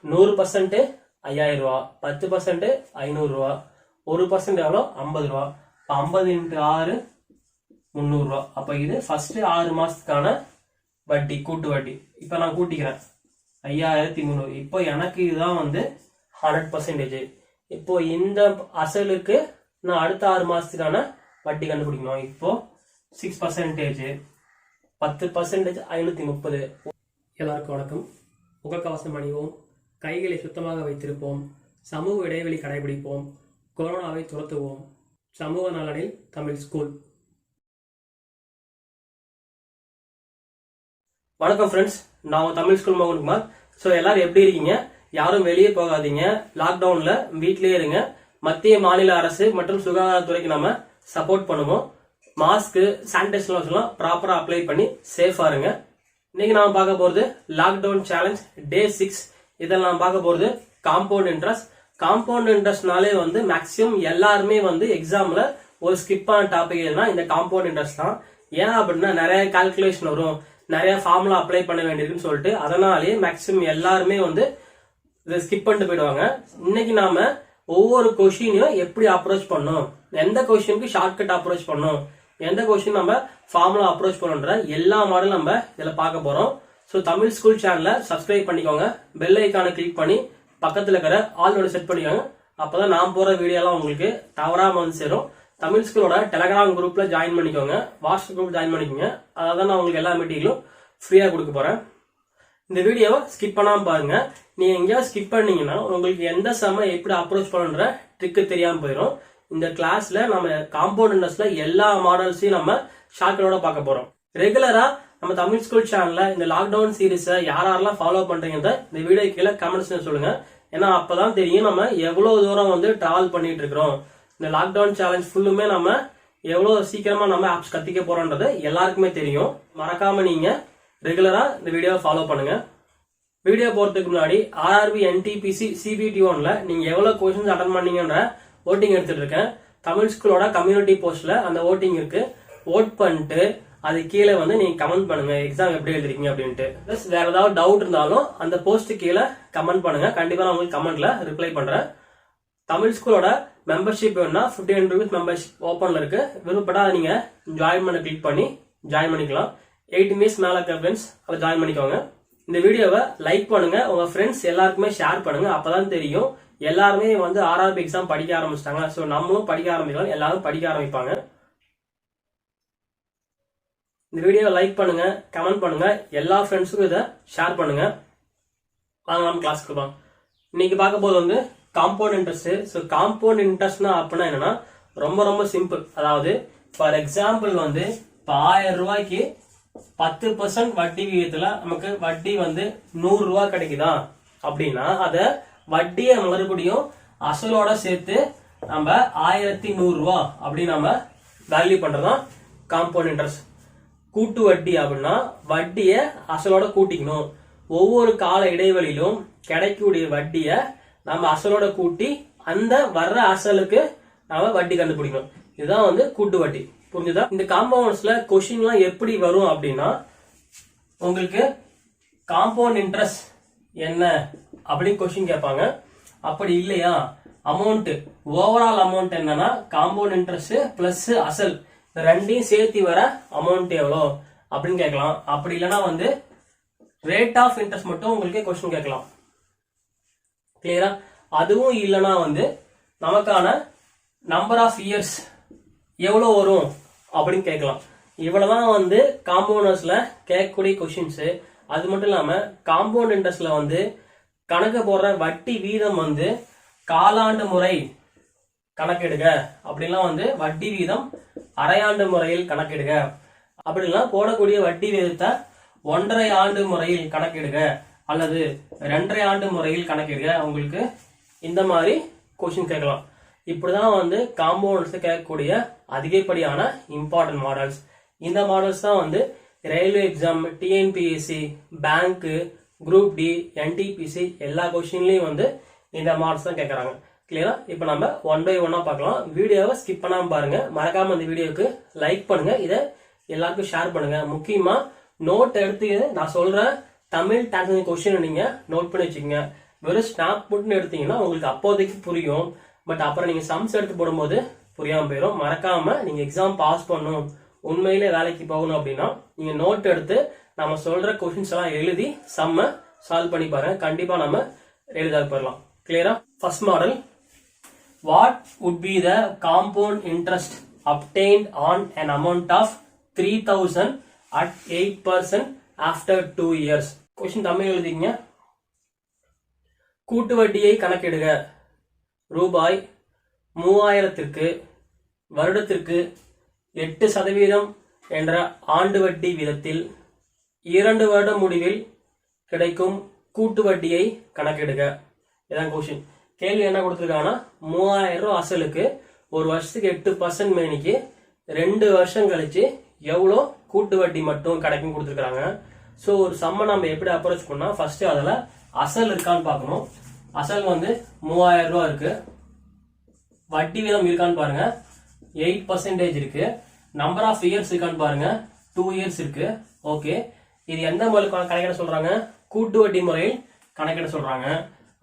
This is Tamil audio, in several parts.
100% 5000 ரூபா, 10% 500 ரூபா, 1% எவ்வளோ 50 ரூபா. 50 × 6 300 ரூபா. அப்ப இது ஃபர்ஸ்ட் 6 மாசத்துக்கான வட்டி, கூட்டு வட்டி. இப்ப நான் கூட்டிக்கிறேன் 5300. இப்போ எனக்கு இதுதான் வந்து 100%. இப்போ இந்த அசலுக்கு நான் அடுத்த 6 மாசத்துக்கான வட்டி கண்டுபிடிக்கணும். இப்போ 6%, 10% 530. எல்லாருக்கும் வணக்கம். முகக்கவசம் அணிவோம், கைகளை சுத்தமாக வைத்திருப்போம், சமூக இடைவெளி கடைபிடிப்போம், கொரோனாவை துரத்துவோம். சமூக நலனில் தமிழ் ஸ்கூல். வணக்கம் ஃப்ரெண்ட்ஸ், நான் தமிழ் ஸ்கூல் மோகன்குமார். ஸோ எல்லாரும் எப்படி இருக்கீங்க? யாரும் வெளியே போகாதீங்க, லாக்டவுன்ல வீட்லயே இருங்க. மத்திய மாநில அரசு மற்றும் சுகாதாரத்துறைக்கு நம்ம சப்போர்ட் பண்ணுவோம். மாஸ்க், சானிடைசர் ப்ராப்பரா அப்ளை பண்ணி சேஃபா இருங்க. இன்னைக்கு நாம பார்க்க போறது லாக்டவுன் சேலஞ்ச் டே 6. இதில் நாம பார்க்க போறது காம்பவுண்ட் இன்ட்ரெஸ்ட். காம்பவுண்ட் இன்ட்ரெஸ்ட்னாலே வந்து மேக்சிமம் எல்லாருமே வந்து எக்ஸாம்ல ஒரு ஸ்கிப் ஆன டாபிக் எதுனா இந்த காம்பவுண்ட் இன்ட்ரெஸ்ட் தான். ஏன் அப்படின்னா நிறைய கால்குலேஷன் வரும், நிறைய ஃபார்முலா அப்ளை பண்ண வேண்டியிருக்குன்னு சொல்லிட்டு அதனாலேயே மேக்சிமம் எல்லாருமே வந்து இதை ஸ்கிப் பண்ணிட்டு போயிடுவாங்க. இன்னைக்கு நாம ஒவ்வொரு கொஸ்டினையும் எப்படி அப்ரோச் பண்ணணும், எந்த கொஸ்டினுக்கு ஷார்ட்கட் அப்ரோச் பண்ணணும், எந்த கொஸ்டின் நம்ம ஃபார்முலா அப்ரோச் பண்ணணுன்ற எல்லா மாடலும் நம்ம இதுல பார்க்க போறோம். ஸோ தமிழ் ஸ்கூல் சேனலை சப்ஸ்கிரைப் பண்ணிக்கோங்க, பெல் ஐக்கானை கிளிக் பண்ணி பக்கத்துல இருக்கிற ஆல் செட் பண்ணிக்கோங்க. அப்பதான் நான் போற வீடியோலாம் உங்களுக்கு தவறாம வந்து சேரும். தமிழ் ஸ்கூலோட டெலகிராம் குரூப்ல ஜாயின் பண்ணிக்கோங்க, வாட்ஸ்அப் குரூப் ஜாயின் பண்ணிக்கோங்க. அதான் நான் உங்களுக்கு எல்லா மெட்டீரியலும் ஃப்ரீயா கொடுக்க போறேன். இந்த வீடியோவை ஸ்கிப் பண்ணாம பாருங்க. நீங்க எங்கேயாவது ஸ்கிப் பண்ணீங்கன்னா உங்களுக்கு எந்த சம எப்படி அப்ரோச் பண்ணுன்ற ட்ரிக்கு தெரியாம போயிடும். இந்த கிளாஸ்ல நம்ம காம்பவுண்ட் இன்ட்ரெஸ்ட்ல எல்லா மாடல்ஸையும் நம்ம ஷார்ட்கட்டோட பார்க்க போறோம். ரெகுலரா நம்ம தமிழ் ஸ்கூல் சேனல்ல இந்த லாக்டவுன் சீரீஸை யாரெல்லாம் ஃபாலோ பண்றீங்க இந்த வீடியோ கீழே கமெண்ட்ஸ் சொல்லுங்க. ஏன்னா அப்பதான் தெரியும் நம்ம எவ்வளவு தூரம் வந்து டிராவல் பண்ணிட்டு இருக்கிறோம். இந்த லாக்டவுன் சேலஞ்ச் ஃபுல்லுமே நம்ம எவ்வளவு சீக்கிரமா நம்ம ஆப்ஸ் கத்திக்க போறோம்ன்றது எல்லாருக்குமே தெரியும். மறக்காம நீங்க ரெகுலரா இந்த வீடியோவை ஃபாலோ பண்ணுங்க. வீடியோ போறதுக்கு முன்னாடி ஆர்ஆர்பி, என்டிபிசி, சிபிடி 1ல நீங்க எவ்வளவு கொஸ்டின்ஸ் அட்டன் பண்ணீங்கன்ற ஓட்டிங் எடுத்துட்டு இருக்கேன். தமிழ் ஸ்கூலோட கம்யூனிட்டி போஸ்ட்ல அந்த ஓட்டிங் இருக்கு. ஓட் பண்ணிட்டு அது கீழே வந்து நீங்க கமெண்ட் பண்ணுங்க, எக்ஸாம் எப்படி எழுதிருக்கீங்க அப்படின்ட்டு. பிளஸ் வேற ஏதாவது டவுட் இருந்தாலும் அந்த போஸ்ட் கீழே கமெண்ட் பண்ணுங்க. கண்டிப்பா நான் உங்களுக்கு கமெண்ட்ல ரிப்ளை பண்றேன். தமிழ் ஸ்கூலோட மெம்பர்ஷிப் வேணும்னா 15 rupees மெம்பர்ஷிப் ஓப்பன்ல இருக்கு. விருப்பப்பட்டா அதை நீங்க ஜாயின் பண்ண கிளிக் பண்ணி ஜாயின் பண்ணிக்கலாம். 18 years மேல இருக்க ஃப்ரெண்ட்ஸ் அதை ஜாயின் பண்ணிக்கோங்க. இந்த வீடியோவை லைக் பண்ணுங்க, உங்க ஃப்ரெண்ட்ஸ் எல்லாருக்குமே ஷேர் பண்ணுங்க. அப்பதான் தெரியும் எல்லாருமே வந்து ஆர்ஆர்பி எக்ஸாம் படிக்க ஆரம்பிச்சிட்டாங்க. ஸோ நம்மளும் படிக்க ஆரம்பிக்கலாம், எல்லாரும் படிக்க ஆரம்பிப்பாங்க. இந்த வீடியோவை லைக் பண்ணுங்க, கமெண்ட் பண்ணுங்க, எல்லா ஃப்ரெண்ட்ஸுக்கும் இதை ஷேர் பண்ணுங்க. வாங்க நம்ம கிளாஸ்க்கு போகலாம். இன்னைக்கு பார்க்க போது வந்து காம்பவுண்ட் இன்ட்ரெஸ்ட். ஸோ காம்பவுண்ட் இன்ட்ரெஸ்ட்னா அப்படின்னா என்னன்னா ரொம்ப ரொம்ப சிம்பிள். அதாவது ஃபார் எக்ஸாம்பிள் வந்து இப்போ 1000 ரூபாய்க்கு 10% வட்டி விகிதத்துல நமக்கு வட்டி வந்து 100 ரூபா கிடைக்குதா அப்படின்னா அத வட்டியை மறுபடியும் அசலோட சேர்த்து நம்ம 1100 ரூபா அப்படின்னு நம்ம வேல்யூ பண்றதுதான் காம்பவுண்ட் இன்ட்ரெஸ்ட். கூட்டு வட்டி அப்படின்னா வட்டிய அசலோட கூட்டிக்கணும். ஒவ்வொரு கால இடைவெளியிலும் கிடைக்கக்கூடிய வட்டிய நம்ம அசலோட கூட்டி அந்த வர்ற அசலுக்கு நாம வட்டி கண்டுபிடிக்கணும். இதுதான் வந்து கூட்டு வட்டி. புரிஞ்சுதா? இந்த காம்பவுண்ட்ஸ்ல கொஸ்டின் எல்லாம் எப்படி வரும் அப்படின்னா உங்களுக்கு காம்பவுண்ட் இன்ட்ரெஸ்ட் என்ன அப்படின்னு கொஸ்டின் கேட்பாங்க. அப்படி இல்லையா அமௌண்ட், ஓவரால் அமௌண்ட் என்னன்னா காம்பவுண்ட் இன்ட்ரெஸ்ட் பிளஸ் அசல் ரெண்டையும் சேர்த்து வர அமௌண்ட் எவ்வளோ அப்படின்னு கேட்கலாம். அப்படி இல்லைன்னா வந்து ரேட் ஆஃப் இன்ட்ரெஸ்ட் மட்டும் உங்களுக்கு கொஸ்டின் கேட்கலாம். கிளியரா? அதுவும் இல்லைன்னா வந்து நமக்கான நம்பர் ஆஃப் இயர்ஸ் எவ்வளவு வரும் அப்படின்னு கேட்கலாம். இவ்வளவுதான் வந்து காம்பவுண்டர்ஸ்ல கேட்கக்கூடிய கொஸ்டின்ஸ். அது மட்டும் இல்லாம காம்பவுண்ட் இன்ட்ரெஸ்ட்ல வந்து கணக்கு போடுற வட்டி வீதம் வந்து காலாண்டு முறை கணக்கெடுக அப்படின்லாம் வந்து வட்டி வீதம் அரையாண்டு முறையில் கணக்கெடுக அப்படின்லாம் போடக்கூடிய வட்டி வீதத்தை 1.5 ஆண்டு முறையில் கணக்கெடுக அல்லது 2.5 ஆண்டு முறையில் கணக்கெடுக. உங்களுக்கு இந்த மாதிரி கொஸ்டின் கேட்கலாம். இப்படிதான் வந்து காம்பவுண்ட்ஸ் கேட்கக்கூடிய அதிகப்படியான இம்பார்ட்டன்ட் மாடல்ஸ். இந்த மாடல்ஸ் தான் வந்து railway exam, TNPSC, bank, group D, NTPC எல்லா கொஸ்டின்லயும் வந்து இந்த மாடல்ஸ் தான் கேட்கறாங்க. கிளியரா? இப்ப நம்ம 1 by 1 பார்க்கலாம். வீடியோவை ஸ்கிப் பண்ணாம பாருங்க. மறக்காம இந்த வீடியோக்கு லைக் பண்ணுங்க, இதை எல்லாருக்கும் ஷேர் பண்ணுங்க. முக்கியமா நோட் எடுத்து நான் சொல்ற தமிழ் டாக்ஸிங் கொஸ்டின் நீங்க நோட் பண்ணி வச்சுக்கோங்க. வெறும் ஸ்னாப் மட்டும் எடுத்தீங்கன்னா உங்களுக்கு அப்போதைக்கு புரியும். பட் அப்புறம் நீங்க சம்ஸ் எடுத்து போடும்போது புரியாம போயிடும். மறக்காம நீங்க எக்ஸாம் பாஸ் பண்ணணும், உண்மையிலே வேலைக்கு போகணும் அப்படின்னா நீங்க நோட் எடுத்து நம்ம சொல்ற கொஸ்டின்ஸ் எல்லாம் எழுதி சம்ம சால்வ் பண்ணி பாருங்க. கண்டிப்பா நம்ம எளிதாக போயிடலாம். கிளியரா? First model, what would be the compound interest obtained on an amount of 3000 at 8% after 2 years? Question Tamil எழுதிங்க. கூட்டு வட்டியை கணக்கிடுக. ரூபாய் 3000க்கு வருடத்திற்கு 8% என்ற ஆண்டு வட்டி வீதத்தில் 2 வருட முடிவில் கிடைக்கும் கூட்டு வட்டியை கணக்கிடுக. இதான் கொஸ்டின். கேள்வி என்ன கொடுத்திருக்காங்கன்னா 3000 ரூபாய் அசலுக்கு ஒரு வருஷத்துக்கு 8% மேனிக்கு 2 வருஷம் கழிச்சு எவ்வளோ கூட்டு வட்டி மட்டும் கிடைக்கும் கொடுத்துருக்காங்க. ஸோ ஒரு சம்ம நம்ம எப்படி அப்ரோச் பண்ணா, ஃபர்ஸ்ட் அதில் அசல் இருக்கான்னு பார்க்கணும். அசல் வந்து 3000 ரூபா இருக்கு. வட்டி வீதம் இருக்கான்னு பாருங்க, 8% இருக்கு. நம்பர் ஆஃப் இயர்ஸ் இருக்கான்னு பாருங்க, 2 இயர்ஸ் இருக்கு. ஓகே, இது எந்த முறையில் கணக்கிட சொல்றாங்க? கூட்டு வட்டி முறையில் கணக்கிட சொல்றாங்க.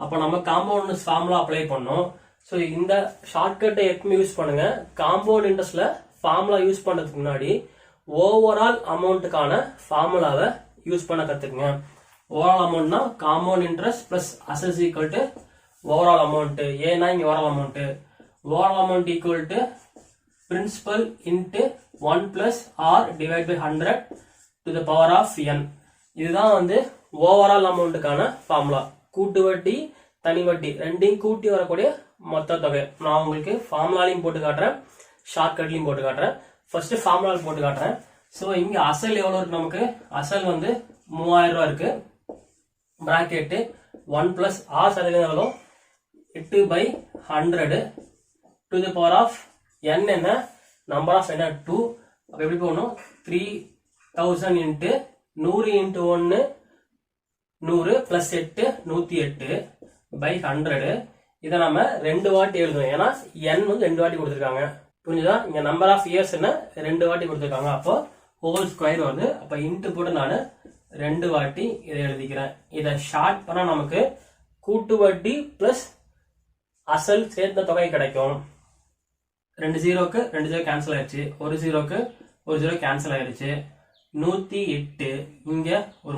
அப்போ நம்ம காம்பவுண்ட் ஃபார்முலா அப்ளை பண்ணோம். ஸோ இந்த ஷார்ட்கட்டை எப்பவுமே யூஸ் பண்ணுங்க. காம்பவுண்ட் இன்ட்ரெஸ்ட்ல ஃபார்முலா யூஸ் பண்றதுக்கு முன்னாடி ஓவரால் அமௌண்ட்டுக்கான ஃபார்முலாவை யூஸ் பண்ண கத்துக்குங்க. ஓவரால் அமௌண்ட்னா காம்பவுண்ட் இன்ட்ரெஸ்ட் பிளஸ் அசஸ் ஈக்குவல் டு ஓவரால் அமௌண்ட். ஏன்னா இங்க overall amount, overall amount equal to principal into 1 plus r divide by 100 to the power of n. இதுதான் வந்து ஓவரால் அமௌண்ட்டுக்கான ஃபார்முலா. கூட்டு வட்டி தனி வட்டி ரெண்டையும் கூட்டி வரக்கூடிய மொத்த தொகை. நான் உங்களுக்கு ஃபார்முலாலையும் போட்டு காட்டுறேன், ஷார்ட்கட்லையும் போட்டு காட்டுறேன். ஃபர்ஸ்ட் ஃபார்முலா போட்டு காட்டுறேன். ஸோ இங்க அசல் எவ்வளவு இருக்கு? நமக்கு அசல் வந்து 3000 ரூபாய் இருக்கு. பிராக்கெட் 1 பிளஸ் ஆர் சதவீதம் எவ்வளோ? 8/100 to the power of n. என்ன நம்பர் ஆஃப் என்ன? 2. அப்ப எப்படி போகணும்? 3000 இன்ட்டு 100 இன்ட்டு 1 100 பிளஸ் 8 108 பை 100. இதை நம்ம 2 வாட்டி எழுதணும். ஏன்னா n வந்து 2 வாட்டி கொடுத்துருக்காங்க. புரிஞ்சுதா? இங்க நம்பர் ஆஃப் இயர்ஸ் என்ன 2 வாட்டி கொடுத்துருக்காங்க. அப்போ ஹோல் ஸ்கொயர் வருது. அப்ப இன்ட்டு போட்டு நான் 2 வாட்டி இதை எழுதிக்கிறேன். இதை ஷார்ட் பண்ணா நமக்கு கூட்டு வட்டி பிளஸ் அசல் சேர்ந்த தொகை கிடைக்கும். 2 ஜீரோக்கு 2 ஜீரோ கேன்சல் ஆயிடுச்சு, 1 ஜீரோக்கு 1 ஜீரோ கேன்சல் ஆயிடுச்சு. 108 இங்க ஒரு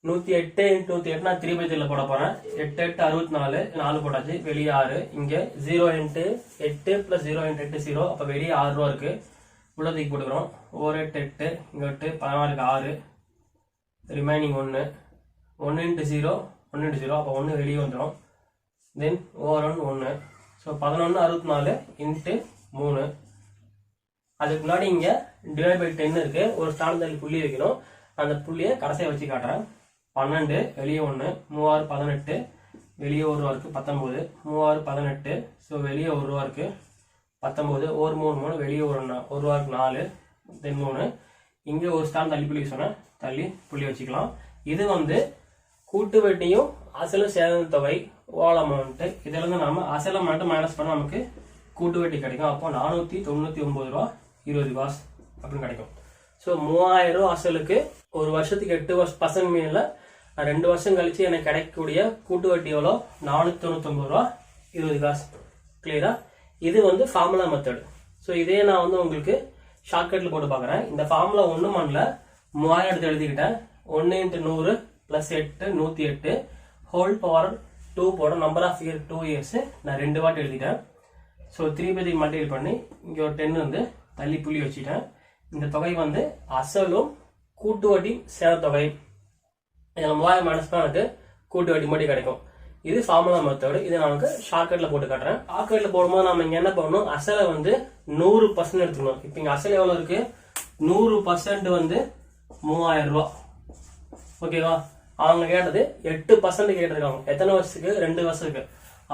108 இன்ட்டு 108 நான் 3/3 போட போறேன். 8 8 64 4 போட்டாச்சு, வெளியே 6. இங்க 0 இன்ட்டு 8 பிளஸ் 0 இன்ட்டு 8 0. அப்ப வெளியே 6 ரூபா இருக்கு. உள்ள தூக்கி போட்டுக்கிறோம். 1 8 8 இங்க 8 16 6 ரிமைனிங் 1 1 இன்ட்டு 0 1 இன்ட்டு 0. அப்போ 1 வெளியே வந்துடும். தென் ஓவர் 1. So 11 64 into 3. அதுக்கு முன்னாடி இங்க டிவைட் பை 10 இருக்கு. ஒரு ஸ்டாண்ட் தள்ளி புள்ளி வைக்கணும். அந்த புள்ளியை கடைசியாக வச்சு காட்டுறேன். 12 வெளியே 1 3 18 வெளியே 1 ரூபா இருக்கு 19 3 18. ஸோ வெளியே 1 ரூபா இருக்கு 19. ஒரு 3 3 வெளியே 1 ரூபா இருக்கு 4. தென் 3 இங்க ஒரு ஸ்டாண்ட் தள்ளி புள்ளி சொன்னேன், தள்ளி புள்ளி வச்சுக்கலாம். இது வந்து கூட்டு வட்டியும் அசலும் சேர்ந்த தொகை ஓவரால் அமௌண்ட். இதுல இருந்து நாம அசல் அமௌண்ட் மைனஸ் பண்ண நமக்கு கூட்டு வட்டி கிடைக்கும். அப்போ 499 ரூபா 20 காசு அப்படின்னு கிடைக்கும். ஸோ 3000 ரூபா அசலுக்கு ஒரு வருஷத்துக்கு 8% மீன்ல 2 வருஷம் கழிச்சு எனக்கு கிடைக்கக்கூடிய கூட்டு வட்டி எவ்வளோ? 499 ரூபா 20 காசு. கிளியரா? இது வந்து ஃபார்முலா மெத்தட். ஸோ இதே நான் வந்து உங்களுக்கு ஷார்ட்கட்ல போட்டு பார்க்குறேன். இந்த ஃபார்முலா ஒன்றும் பண்ணல, 3000 எடுத்து எழுதிக்கிட்டேன். 1 இன்ட்டு 100 பிளஸ் 8 108 ஹோல் பவர் 2 போட நம்பர் ஆஃப் இயர் 2 இயர்ஸ் நான் 2 வாட்டி எழுதிட்டேன். ஸோ 3/3 மல்டிபிள் பண்ணி இங்கே ஒரு 10 வந்து தள்ளி புள்ளி வச்சுட்டேன். இந்த தொகை வந்து அசலும் கூட்டு வட்டி சேர்ந்த தொகை. இதில் 3000 மைனஸ் தான் எனக்கு கூட்டு வட்டி மட்டும் கிடைக்கும். இது ஃபார்முலா மெத்தட். இதை நமக்கு ஷார்ட்கட்ல போட்டு காட்டுறேன். ஷார்ட்கட்ல போடும்போது நம்ம இங்க என்ன பண்ணணும்? அசலை வந்து 100% எடுத்துக்கணும். இப்போ இங்க அசல் எவ்வளவு இருக்கு? 100% வந்து 3000 ரூபா. ஓகேவா? அவங்க கேட்டது 8% கேட்டிருக்காங்க. எத்தனை வருஷத்துக்கு? 2 வருஷத்துக்கு.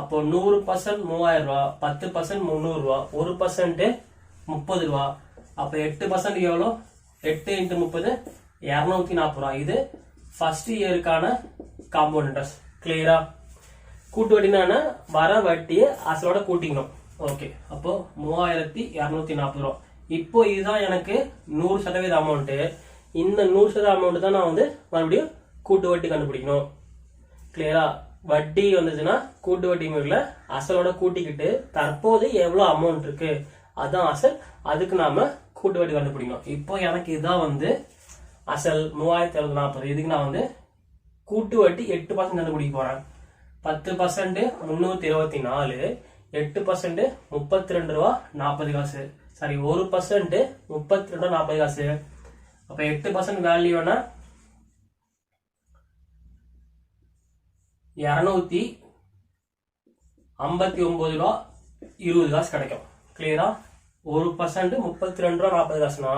அப்போ 100% 3000 ரூபா, 10% 300 ரூபா, 1% 30 ரூபா. அப்ப 8% எவ்வளோ? 8 இன்ட்டு 30 240 ரூபா. இது ஃபர்ஸ்ட் இயருக்கான காம்பவுண்ட் இன்ட்ரெஸ்ட். கிளியரா? கூட்டு வட்டினா வர வட்டியை அசலோட கூட்டிக்கணும். ஓகே, அப்போ 3240 ரூபா. இப்போ இதுதான் எனக்கு 100% அமௌண்ட். இந்த 100% அமௌண்ட் தான் நான் வந்து மறுபடியும் கூட்டு வட்டி கண்டுபிடிக்கணும். கிளியரா? வட்டி வந்துச்சுன்னா கூட்டு வட்டி முறையில் அசலோட கூட்டிக்கிட்டு தற்போது எவ்வளவு அமௌண்ட் இருக்கு அதான் அசல், அதுக்கு நாம கூட்டு வட்டி கண்டுபிடிக்கணும். இப்போ எனக்கு இதுதான் வந்து அசல் 3740. இதுக்கு நான் வந்து கூட்டு வட்டி 8% கண்டுபிடிக்க போறேன். 10% 324, 8% 32 ரூபா 40 காசு. சாரி 1% 32 ரூபா 40 காசு. அப்ப 8% வேல்யூனா 259 ரூபா 20 காசு கிடைக்கும். கிளியரா? 1% 32 ரூபா 40 காசுனா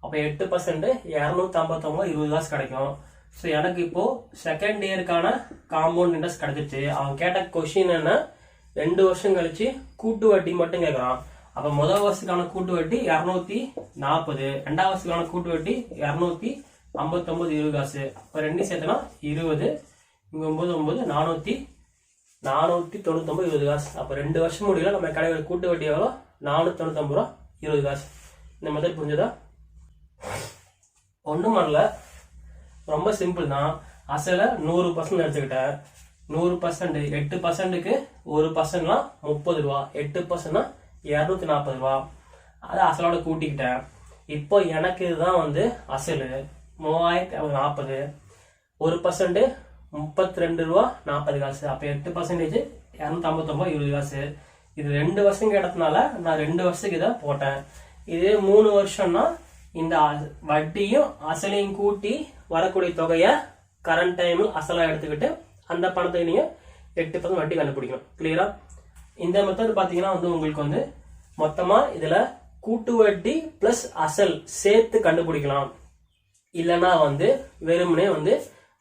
அப்ப 8% 259 20 காசு கிடைக்கும். ஸோ எனக்கு இப்போ செகண்ட் இயருக்கான காம்பவுண்ட் இன்ட்ரெஸ்ட் கிடைச்சிச்சு. அவன் கேட்ட கொஸ்டின் என்ன, 2 வருஷம் கழிச்சு கூட்டு வட்டி மட்டும் கேட்கறான். அப்ப முதல் வருஷத்துக்கான கூட்டு வட்டி 240, ரெண்டாவது வருஷத்துக்கான கூட்டு வட்டி 259 20 காசு. அப்ப ரெண்டும் சேர்த்தனா 20, இங்க 9 499 20 காசு. அப்ப 2 வருஷம் முடியல நம்ம கிடைக்கிற கூட்டு வட்டி எவ்வளோ, 499 ரூபா 20 காசு. இந்த மெத்தட் புரிஞ்சதா? ஒண்ணும் பண்ணல, ரொம்ப சிம்பிள் தான். அசல 100% எடுத்துக்கிட்டேன். 100% 8%க்கு 1%னா 30 ரூபா, 8%னா 240 ரூபா. அதை அசலோட கூட்டிக்கிட்டேன். இப்போ எனக்கு இதுதான் வந்து அசல் 3040. 1% 32 ரூபா 40 காசு. அப்ப 8% 259 20 காசு. இது 2 வருஷம் கேட்டதுனால நான் 2 வருஷத்துக்கு இதை போட்டேன். இதே 3 வருஷம்னா இந்த வட்டியும் அசலையும் கூட்டி வரக்கூடிய தொகையை கரண்ட் டைம்ல அசலா எடுத்துக்கிட்டு அந்த பணத்தை நீங்க 8% வட்டி கண்டுபிடிக்கணும். கிளியரா? இந்த மெத்தட் பாத்தீங்கன்னா வந்து உங்களுக்கு வந்து மொத்தமா இதுல கூட்டு வட்டி பிளஸ் அசல் சேர்த்து கண்டுபிடிக்கலாம். இல்லைன்னா வந்து வெறுமனே வந்து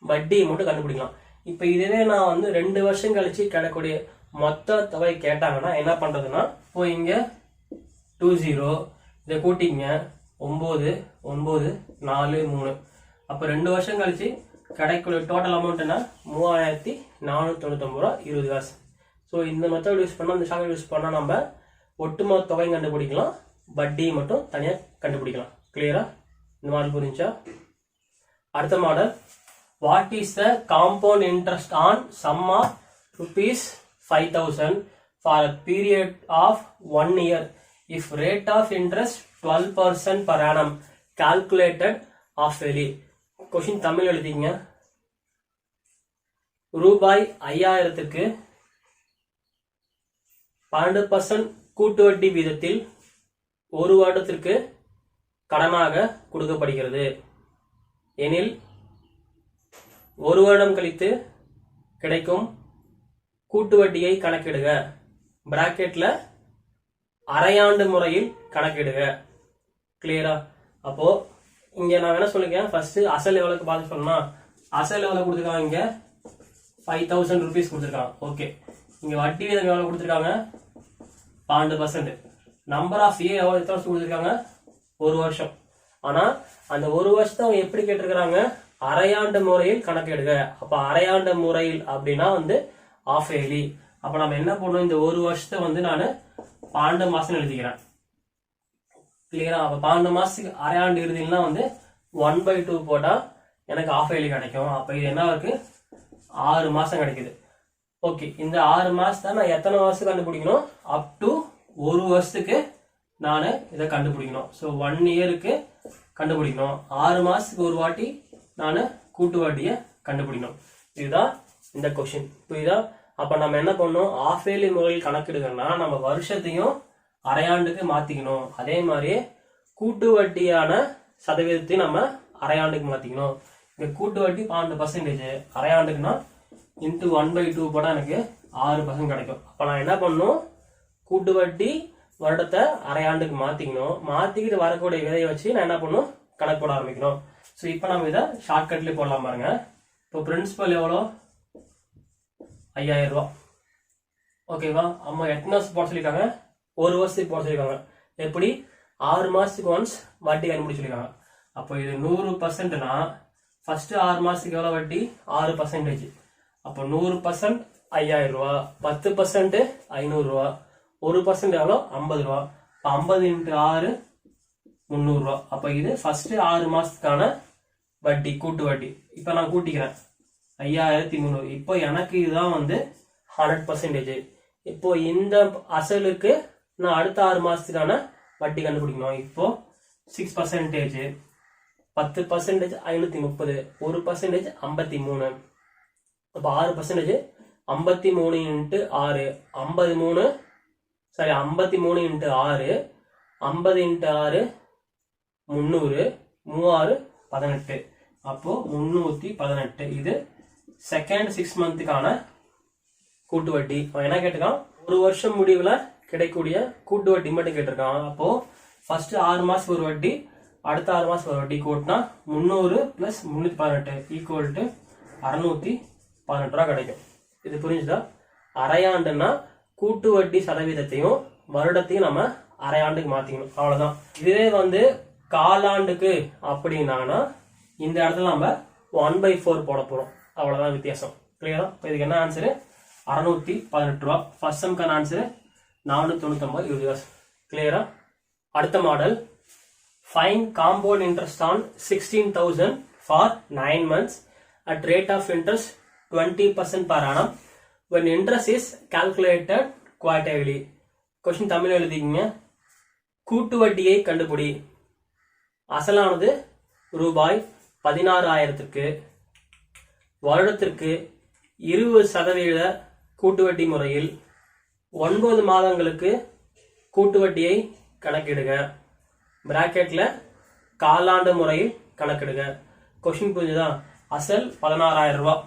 வட்டியை மட்டும் கண்டுபிடிக்கலாம். இப்ப இதுவே நான் வந்து 2 வருஷம் கழிச்சு கிடைக்கக்கூடிய மொத்த தொகை கேட்டாங்கன்னா என்ன பண்றதுன்னா, இப்போ இங்க 20 இதை கூட்டிங்க 9 9 4 3. அப்ப 2 வருஷம் கழிச்சு கிடைக்கக்கூடிய டோட்டல் அமௌண்ட் என்ன, 3499 ரூபா 20 காசு. ஸோ இந்த மெத்தட் யூஸ் பண்ணா, இந்த ஷார்ட்கட் யூஸ் பண்ணா நம்ம ஒட்டுமொத்த தொகையும் கண்டுபிடிக்கலாம், வட்டியை மட்டும் தனியா கண்டுபிடிக்கலாம். கிளியரா? இந்த மாடல் புரிஞ்சா? அடுத்த model, what is the compound interest on sum of ₹5000 for a period of 1 year if rate of interest 12% per annum calculated off yearly. Question Tamil எழுதிங்க. ரூபாய் 5000க்கு 12% கூட்டு வட்டி வீதத்தில் 1 வருடத்திற்கு கடனாக கொடுக்கப்படுகிறது எனில் 1 வருடம் கழித்து கிடைக்கும் கூட்டு வட்டியை கணக்கிடுக. பிராக்கெட்ல அரையாண்டு முறையில் கணக்கிடுக. கிளியரா? அப்போ இங்க நான் என்ன சொல்லிருக்கேன், ஃபர்ஸ்ட் அசல் எவ்வளவுக்கு பார்த்து சொன்னா, அசல் எவ்வளவு கொடுத்துருக்காங்க, இங்க 5000 rupees கொடுத்துருக்காங்க. ஓகே, இங்க வட்டி வீதம் எவ்வளவு கொடுத்துருக்காங்க, 12%. நம்பர் ஆஃப் இயர் எவ்வளவு எத்தனை வருஷம் கொடுத்துருக்காங்க, 1 வருஷம். ஆனா அந்த 1 வருஷத்தை அவங்க எப்படி கேட்டிருக்கிறாங்க, அரையாண்டு முறையில் கணக்கெடுங்க. அப்ப அரையாண்டு முறையில் அப்படின்னா வந்து ஆஃப் இயர்லி. அப்ப நம்ம என்ன பண்ணுவோம், இந்த 1 வருஷத்தை வந்து நான் 12 மாசம் எழுதிக்கிறேன். கிளியரா? அப்ப 12 மாசத்துக்கு அரையாண்டு இறுதியில்னா வந்து 1/2 போட்டா எனக்கு ஆஃப் இயர்லி கிடைக்கும். அப்ப இது என்ன இருக்கு, 6 மாசம் கிடைக்குது. ஓகே, இந்த 6 மாசத்தை நான் எத்தனை வருஷம் கண்டுபிடிக்கணும், அப் டு 1 வருஷத்துக்கு நான் இதை கண்டுபிடிக்கணும். ஸோ 1 இயருக்கு கண்டுபிடிக்கணும். 6 மாசத்துக்கு ஒரு வாட்டி நான் கூட்டு வட்டியை கண்டுபிடிக்கணும். இதுதான் இந்த கொஸ்டின். புரியுதா? அப்ப நம்ம என்ன பண்ணணும், ஆஃப் இயர்லி முறையில் கணக்கிடுங்கன்னா நம்ம வருஷத்தையும் அரையாண்டுக்கு மாத்திக்கணும். அதே மாதிரியே கூட்டு வட்டியான சதவீதத்தையும் நம்ம அரையாண்டுக்கு மாத்திக்கணும். இங்க கூட்டு வட்டி 12%, அரையாண்டுக்குன்னா இன்ட்டு 1/2 போட்டா எனக்கு 6% கிடைக்கும். அப்ப நான் என்ன பண்ணணும், கூட்டு வட்டி வருடத்தை அரையாண்டுக்கு மாத்திக்கணும். மாத்திக்கிட்டு வரக்கூடிய விதையை வச்சு நான் என்ன பண்ணணும், கணக்கு போட ஆரம்பிக்கணும். ஸோ இப்போ நம்ம இதை ஷார்ட்கட்லேயே போடலாம் பாருங்க. இப்போ பிரின்சிபல் எவ்வளோ, 5000 ரூபா. ஓகேவா? அம்மா எத்தனை வருஷம் போட சொல்லியிருக்காங்க, 1 வருஷத்துக்கு போட சொல்லியிருக்காங்க. எப்படி, 6 மாசத்துக்கு ஒன்ஸ் வட்டி கண்டுபிடிச்சு சொல்லியிருக்காங்க. அப்போ இது 100%னா ஃபர்ஸ்ட் 6 மாசத்துக்கு எவ்வளோ வட்டி, 6%. அப்போ 100% 5000 ரூபா, 10% 500 ரூபா, 1% எவ்வளோ, 50 ரூபா. 50 × 6 300 ரூபா. அப்ப இது ஃபர்ஸ்ட் 6 மாசத்துக்கான வட்டி, கூட்டு வட்டி. இப்ப நான் கூட்டிக்கிறேன். 5300. இப்போ எனக்கு இதுதான் வந்து 100%. இப்போ இந்த அசலுக்கு நான் அடுத்த 6 மாசத்துக்கான வட்டி கண்டுபிடிக்கணும். இப்போ 6%, 10% 530, 1% 53. அப்போ 6%, 53 into 6, 53, சாரி 53 into 6, 50 into 6, 300, 3 18. அப்போ 318. இது செகண்ட் 6 மந்த்துக்கான கூட்டு வட்டி. என்ன கேட்டிருக்கான், ஒரு வருஷம் முடிவுல கிடைக்கக்கூடிய கூட்டு வட்டி மட்டும் கேட்டிருக்கான். அப்போ ஃபர்ஸ்ட் 6 மாசத்துக்கு ஒரு வட்டி, அடுத்த 6 மாசத்துக்கு ஒரு வட்டி கூட்டினா 300 + 318 ஈக்குவல் டு 618 ரூபா கிடைக்கும். இது புரிஞ்சுதா? அரையாண்டுன்னா கூட்டு வட்டி சதவீதத்தையும் வருடத்தையும் நம்ம அரையாண்டுக்கு மாத்திக்கணும், அவ்வளவுதான். இதுவே வந்து காலாண்டுக்கு அப்படின்னா இந்த இடத்துல நம்ம 1/4 போட போறோம், அவ்வளவுதான் வித்தியாசம். கிளியரா? இதுக்கு என்ன ஆன்சரு? 618 ரூபா. ஃபர்ஸ்ட் சம்க்கான ஆன்சரு 499 யூனிவர்ஸ். கிளியரா? அடுத்த model, find compound interest on 16,000 for 9 months at rate of interest 20% per annum when interest is calculated quarterly. Question Tamil எழுதிக்கங்க. கூட்டு வட்டியை கண்டுபிடி. அசலானது ரூபாய் 16,000க்கு வருடத்திற்கு 20% கூட்டு வட்டி முறையில் 9 மாதங்களுக்கு கூட்டு வட்டியை கணக்கிடுக. பிராக்கெட்ல காலாண்டு முறையில் கணக்கிடுக. கொஸ்டின் புரிஞ்சுதா? அசல் 16,000 ரூபாய்.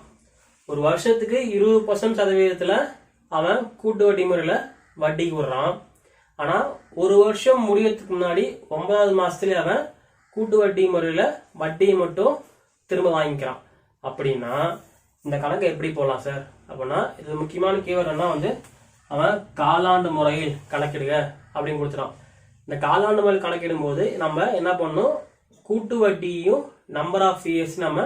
ஒரு வருஷத்துக்கு 20% சதவீதத்துல அவன் கூட்டு வட்டி முறையில வட்டிக்கு விடுறான். ஆனா ஒரு வருஷம் முடியறதுக்கு முன்னாடி 9வது மாசத்துல அவன் கூட்டு வட்டி முறையில வட்டியை மட்டும் திரும்ப வாங்கிக்கிறான். அப்படின்னா இந்த கணக்கு எப்படி போடலாம் சார் அப்படின்னா, இது முக்கியமான கீவர்டுனா வந்து அவன் காலாண்டு முறையில் கணக்கிடுக அப்படின்னு கொடுத்துறான். இந்த காலாண்டு முறையில் கணக்கிடும் போது நம்ம என்ன பண்ணணும், கூட்டு வட்டியும் நம்பர் ஆஃப் இயர்ஸ் நம்ம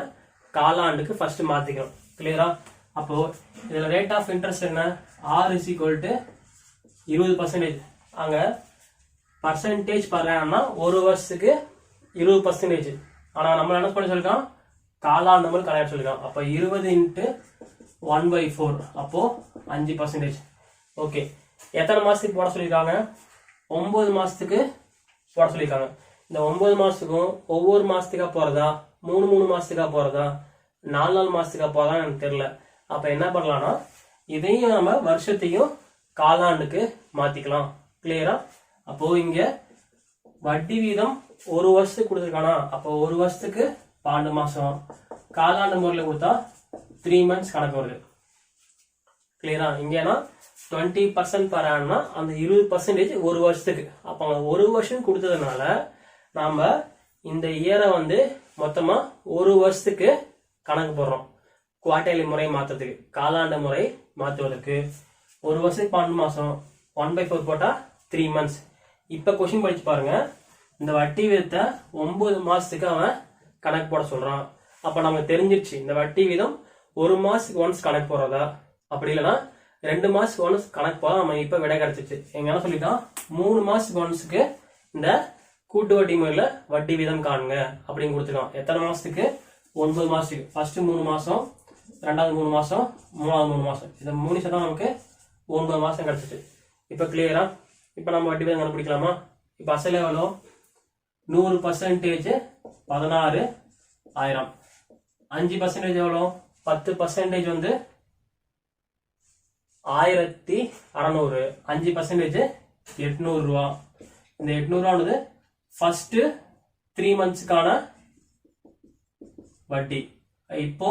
காலாண்டுக்கு ஃபர்ஸ்ட் மாத்திக்கணும். கிளியரா? அப்போ இதுல ரேட் ஆஃப் இன்ட்ரெஸ்ட் என்ன? R is equal to 20%. அங்க பர்சன்டேஜ் பண்றாங்கன்னா ஒரு வருஷத்துக்கு 20%. ஆனா நம்ம என்ன பண்ணி சொல்லிருக்கோம், காலாண்டு முறை கணக்கு சொல்லிருக்கோம். அப்போ 20 into 1/4, அப்போ 5%. ஓகே, எத்தனை மாசத்துக்கு போட சொல்லிருக்காங்க? 9 மாசத்துக்கு போட சொல்லிருக்காங்க. இந்த 9 மாசத்துக்கும் ஒவ்வொரு மாசத்துக்கா போறதா, 3 மாசத்துக்கா போறதா, 4 மாசத்துக்கா போறதா எனக்கு தெரியல. அப்ப என்ன பண்ணலாம்னா இதையும் நம்ம வருஷத்தையும் காலாண்டுக்கு மாத்திக்கலாம். கிளியரா? அப்போ இங்க வட்டி வீதம் ஒரு வருஷத்துக்கு கொடுத்துருக்கானா, அப்போ ஒரு வருஷத்துக்கு 12 மாசம், காலாண்டு முறையில கொடுத்தா 3 months கணக்கு வருது. கிளியரா? இங்கன்னா 20% per annum, அந்த 20% ஒரு வருஷத்துக்கு. அப்ப ஒரு வருஷம் கொடுத்ததுனால நாம இந்த இயரை வந்து மொத்தமா ஒரு வருஷத்துக்கு கணக்கு போடுறோம். குவார்டர்லி முறை மாத்துறதுக்கு, காலாண்டு முறை மாத்துவதற்கு ஒரு வருஷத்துக்கு 12 மாசம், 1/4 போட்டா 3 months. இப்ப கொஸ்டின் படிச்சு பாருங்க. இந்த வட்டி வீதத்தை 9 மாசத்துக்கு அவன் கணக்கு போட சொல்றான். அப்ப நமக்கு தெரிஞ்சிருச்சு இந்த வட்டி வீதம் ஒரு மாசத்துக்கு ஒன்ஸ் கணக்கு போடுறதா, அப்படி இல்லைன்னா 2 மாசத்துக்கு ஒன்ஸ் கணக்கு போட நம்ம இப்ப விடை கிடைச்சிச்சு. எங்க என்ன சொல்லிட்டான், 3 மாசத்துக்கு ஒன்ஸுக்கு இந்த கூட்டு வட்டி முறையில வட்டி வீதம் காணுங்க அப்படின்னு கொடுத்துருக்கான். எத்தனை மாசத்துக்கு? 9 மாசத்துக்கு. ஃபர்ஸ்ட் 3 மாசம், ரெண்டாவது 3 மாசம், மூணாவது 3 மாசம். இந்த 3 சேர்த்தா நமக்கு 9 மாசம் கிடைச்சிச்சு. இப்ப கிளியரா? இப்ப நம்ம வட்டி வீதம் கண்டுபிடிக்கலாமா? இப்ப அசல் எவ்வளோ? 100% 16,000. 5% எவ்வளோ? 10% வந்து 1,600. 5% 800 ரூபா. இந்த 800 ரூபானது ஃபர்ஸ்ட் 3 monthsக்கான வட்டி. இப்போ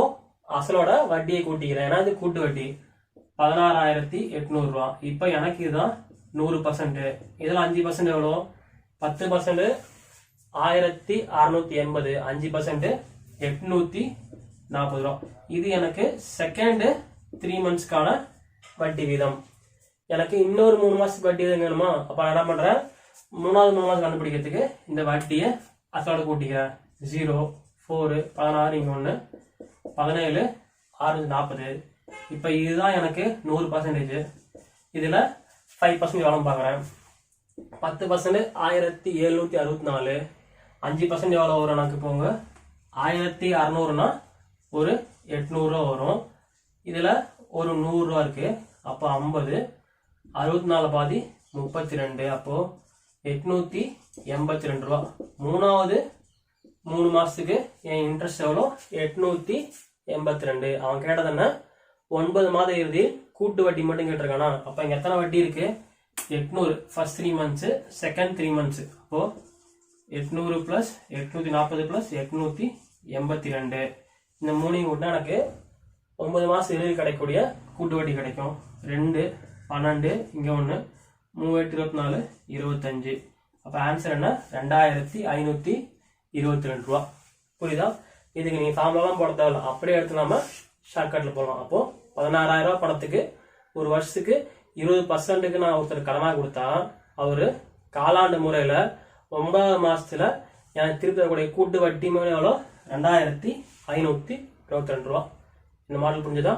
அசலோட வட்டியை கூட்டிக்கிறேன், ஏன்னா இது கூட்டு வட்டி. 16,800 ரூபா. இப்ப எனக்கு இதுதான் 100%. இதுல 5% எவ்வளோ? 10% 1,680. 5% 840 ரூபா. இது எனக்கு செகண்ட் 3 monthsக்கான வட்டி வீதம். எனக்கு இன்னொரு 3 மாசத்துக்கு வட்டி வீதம் வேணுமா? அப்ப நான் என்ன பண்றேன், 3வது 3 மாசம் கண்டுபிடிக்கிறதுக்கு இந்த வட்டியை அசலோட கூட்டிக்கிறேன். 0, 4, 16, இங்க 1, 17, 6, 40. இப்ப இதுதான் எனக்கு 100%. இதுல 5% எவ்வளவு பாக்குறேன். 10% 1,764. 5% எவ்வளவு வரும் எனக்கு? போங்க 1,600னா ஒரு 800 வரும். இதுல ஒரு 100 ரூபா இருக்கு. அப்போ 50, 64 பாதி 32, அப்போ 882 ரூபா. மூணாவது 3 மாசத்துக்கு என் இன்ட்ரெஸ்ட் எவ்வளோ? 882. அவன் கேட்டது என்ன? 9 மாத இறுதியில் கூட்டு வட்டி மட்டும் கேட்டிருக்கானா? அப்ப இங்க எத்தனை வட்டி இருக்கு? 800 ஃபர்ஸ்ட் 3 மந்த்ஸ், செகண்ட் 3 மந்த்ஸ். அப்போ 800 பிளஸ் 840 பிளஸ் 882. இந்த மூணையும் கூட்டினா எனக்கு 9 மாசம் இறுதியில் கிடைக்கக்கூடிய கூட்டு வட்டி கிடைக்கும். 2, 12, இங்க 1, 3824, 25. அப்ப ஆன்சர் என்ன? 2522 ரூபா. புரியுதா? இதுக்கு நீங்க ஃபார்முலாம் போட தேவையில்ல, அப்படியே எடுத்து நம்ம ஷார்ட்கட்ல போடலாம். அப்போ 16,000 ரூபாய் பணத்துக்கு ஒரு வருஷத்துக்கு 20% நான் ஒருத்தர் கடனா கொடுத்தா அவரு காலாண்டு முறையில 9வது மாசத்துல எனக்கு திருப்பி தரக்கூடிய கூட்டு வட்டி முறை எவ்வளோ? 2522 ரூபா. இந்த மாடல் புரிஞ்சுதா?